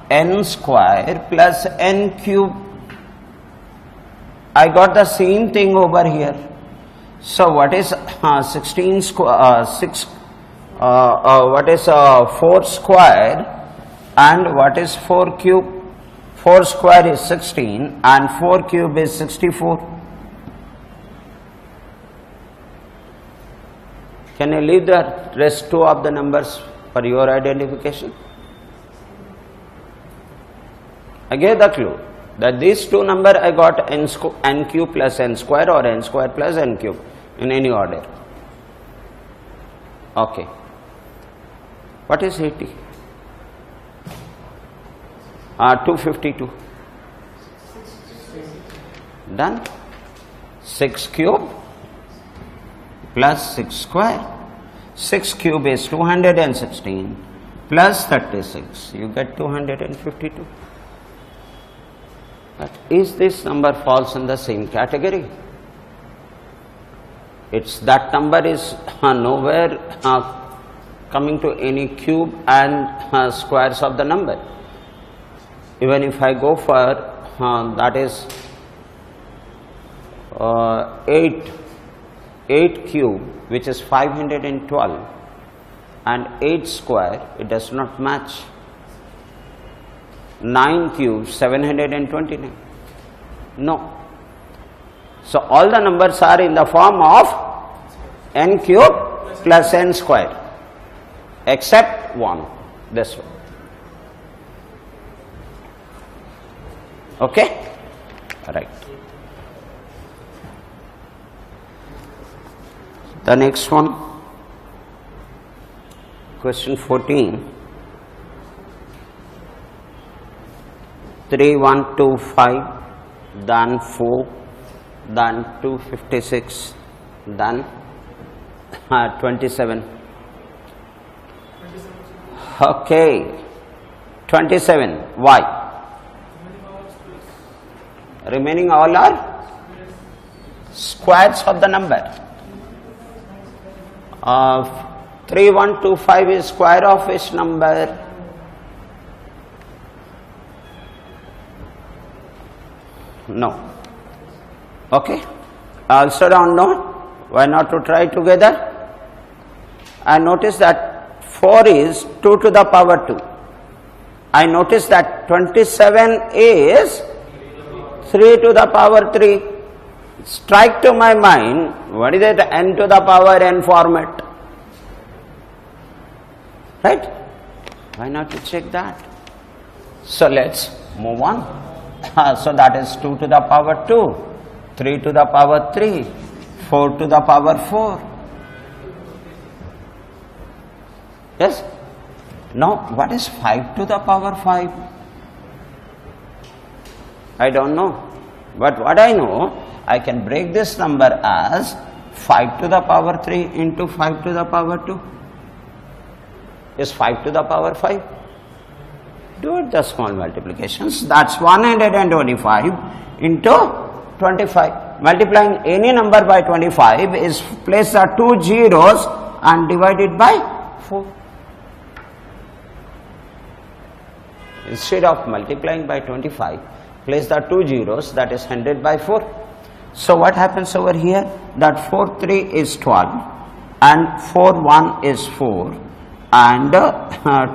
n square plus n cube. I got the same thing over here. So what is 16 square? 4 square and what is 4 cube? 4 square is 16 and 4 cube is 64. Can I leave the rest two of the numbers for your identification? I gave the clue that these two numbers I got n cube plus n square or n square plus n cube in any order. Okay. What is 80? 252. Done. 6 cube plus 6 square. 6 cube is 216 plus 36. You get 252. But is this number falls in the same category? It's that number is nowhere coming to any cube and squares of the number. Even if I go for that is 8 cube, which is 512, and 8 square, it does not match. 9 cube, 729. No. So all the numbers are in the form of n cube plus n square, except one, this one. Okay? Right. The next one, question 14. 3125, then 4, then 256, then 27. Okay, 27. Why? Remaining all are squares of the number. 3125 is square of which number? No. Okay. Also don't know. Why not to try together? I notice that 4 is 2 to the power 2. I notice that 27 is 3 to the power 3. Strike to my mind, what is it, n to the power n format? Right? Why not to check that? So let's move on. So that is 2 to the power 2, 3 to the power 3, 4 to the power 4. Yes? Now what is 5 to the power 5? I don't know. But what I know, I can break this number as 5 to the power 3 into 5 to the power 2. Is 5 to the power 5? Do it the small multiplications. That's 125 into 25. Multiplying any number by 25 is place the 2 zeros and divide it by 4. Instead of multiplying by 25, place the 2 zeros, that is 100 by 4. So what happens over here? That 4 3 is 12 and 4 1 is 4 and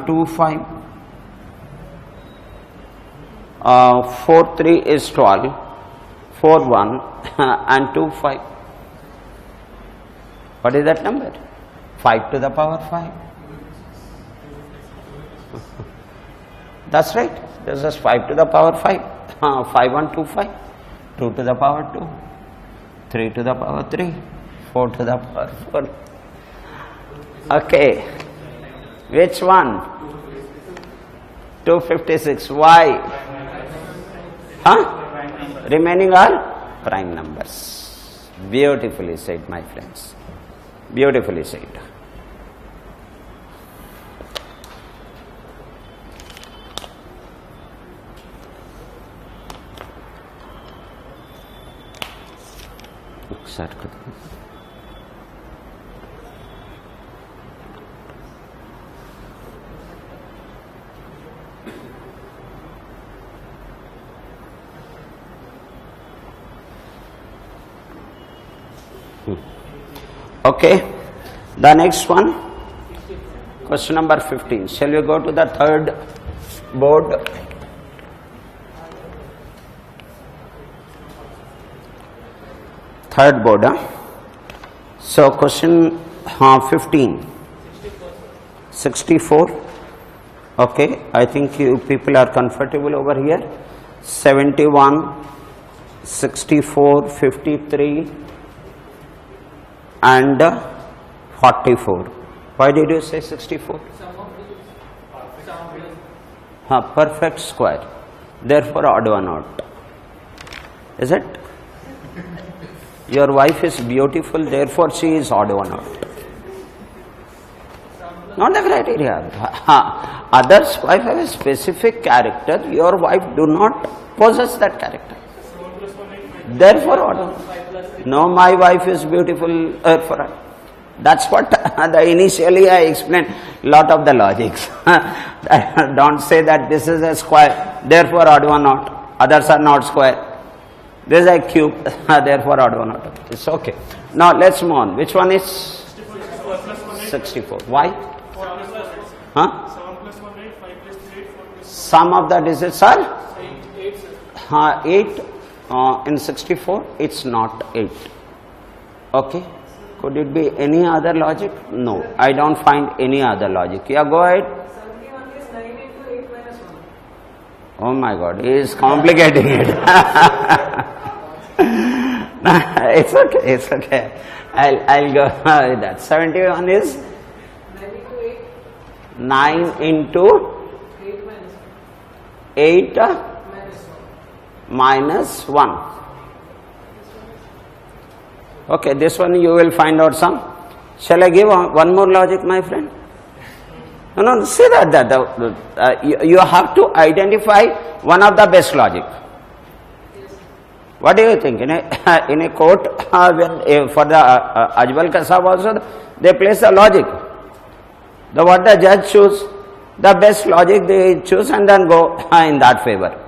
2 5. 4 3 is 12, 4 1 and 2 5. What is that number? 5 to the power 5. That's right. This is 5 to the power 5. 5 1 2 5. 2 to the power 2. 3 to the power 3. 4 to the power 4. Okay. Which one? 256. Why? Remaining are prime numbers. Beautifully said, my friends. Beautifully said. Okay, the next one, question number 15. Shall we go to the third board? Third board. So question 15. 64. Okay, I think you people are comfortable over here. 71, 64, 53 and 44. Why did you say 64? Perfect square. Therefore odd one out. Is it? Your wife is beautiful, therefore she is odd one out. Not the criteria. Others' wife have a specific character. Your wife do not possess that character. Therefore odd one out. No, my wife is beautiful for her. That's what initially I explained lot of the logics. Don't say that this is a square, therefore odd one out. Others are not square. This is a cube, therefore odd one out. It's okay. Now let's move on. Which one is 64? Why? Sum of the digits are 8. In 64, it's not 8. Okay. Could it be any other logic? No, I don't find any other logic. Yeah, go ahead. 71 is 9 into 8 minus 1. Oh my God, he is complicating it. It's okay, it's okay. I'll go with that. 71 is 9 into 8 minus 1. Okay, this one you will find out some. Shall I give one more logic, my friend? No, see that you have to identify one of the best logic. What do you think? In a court, for the Ajbal Kasab also, they place the logic. What the judge choose, the best logic they choose and then go in that favor.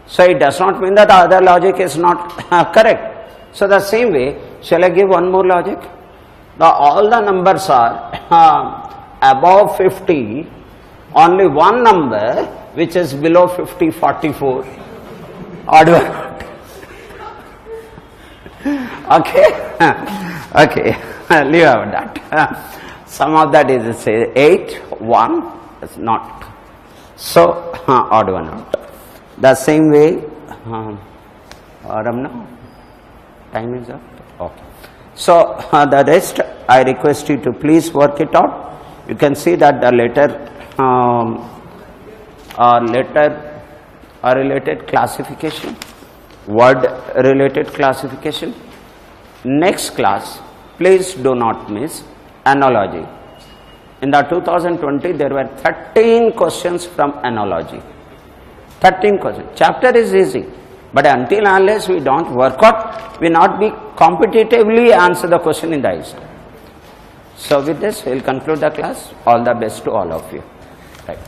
So it does not mean that the other logic is not correct. So the same way, shall I give one more logic? All the numbers are above 50, only one number which is below 50, 44, odd one. Okay, okay, leave out that. Some of that is say 8, 1 is not. So odd one out. The same way, Ramna, time is up. Okay. So the rest I request you to please work it out. You can see that the letter related classification, word related classification. Next class, please do not miss analogy. In the 2020, there were 13 questions from analogy. 13 questions. Chapter is easy, but until unless we don't work out, we not be competitively answer the question in the exam. So with this, we will conclude the class. All the best to all of you. Right.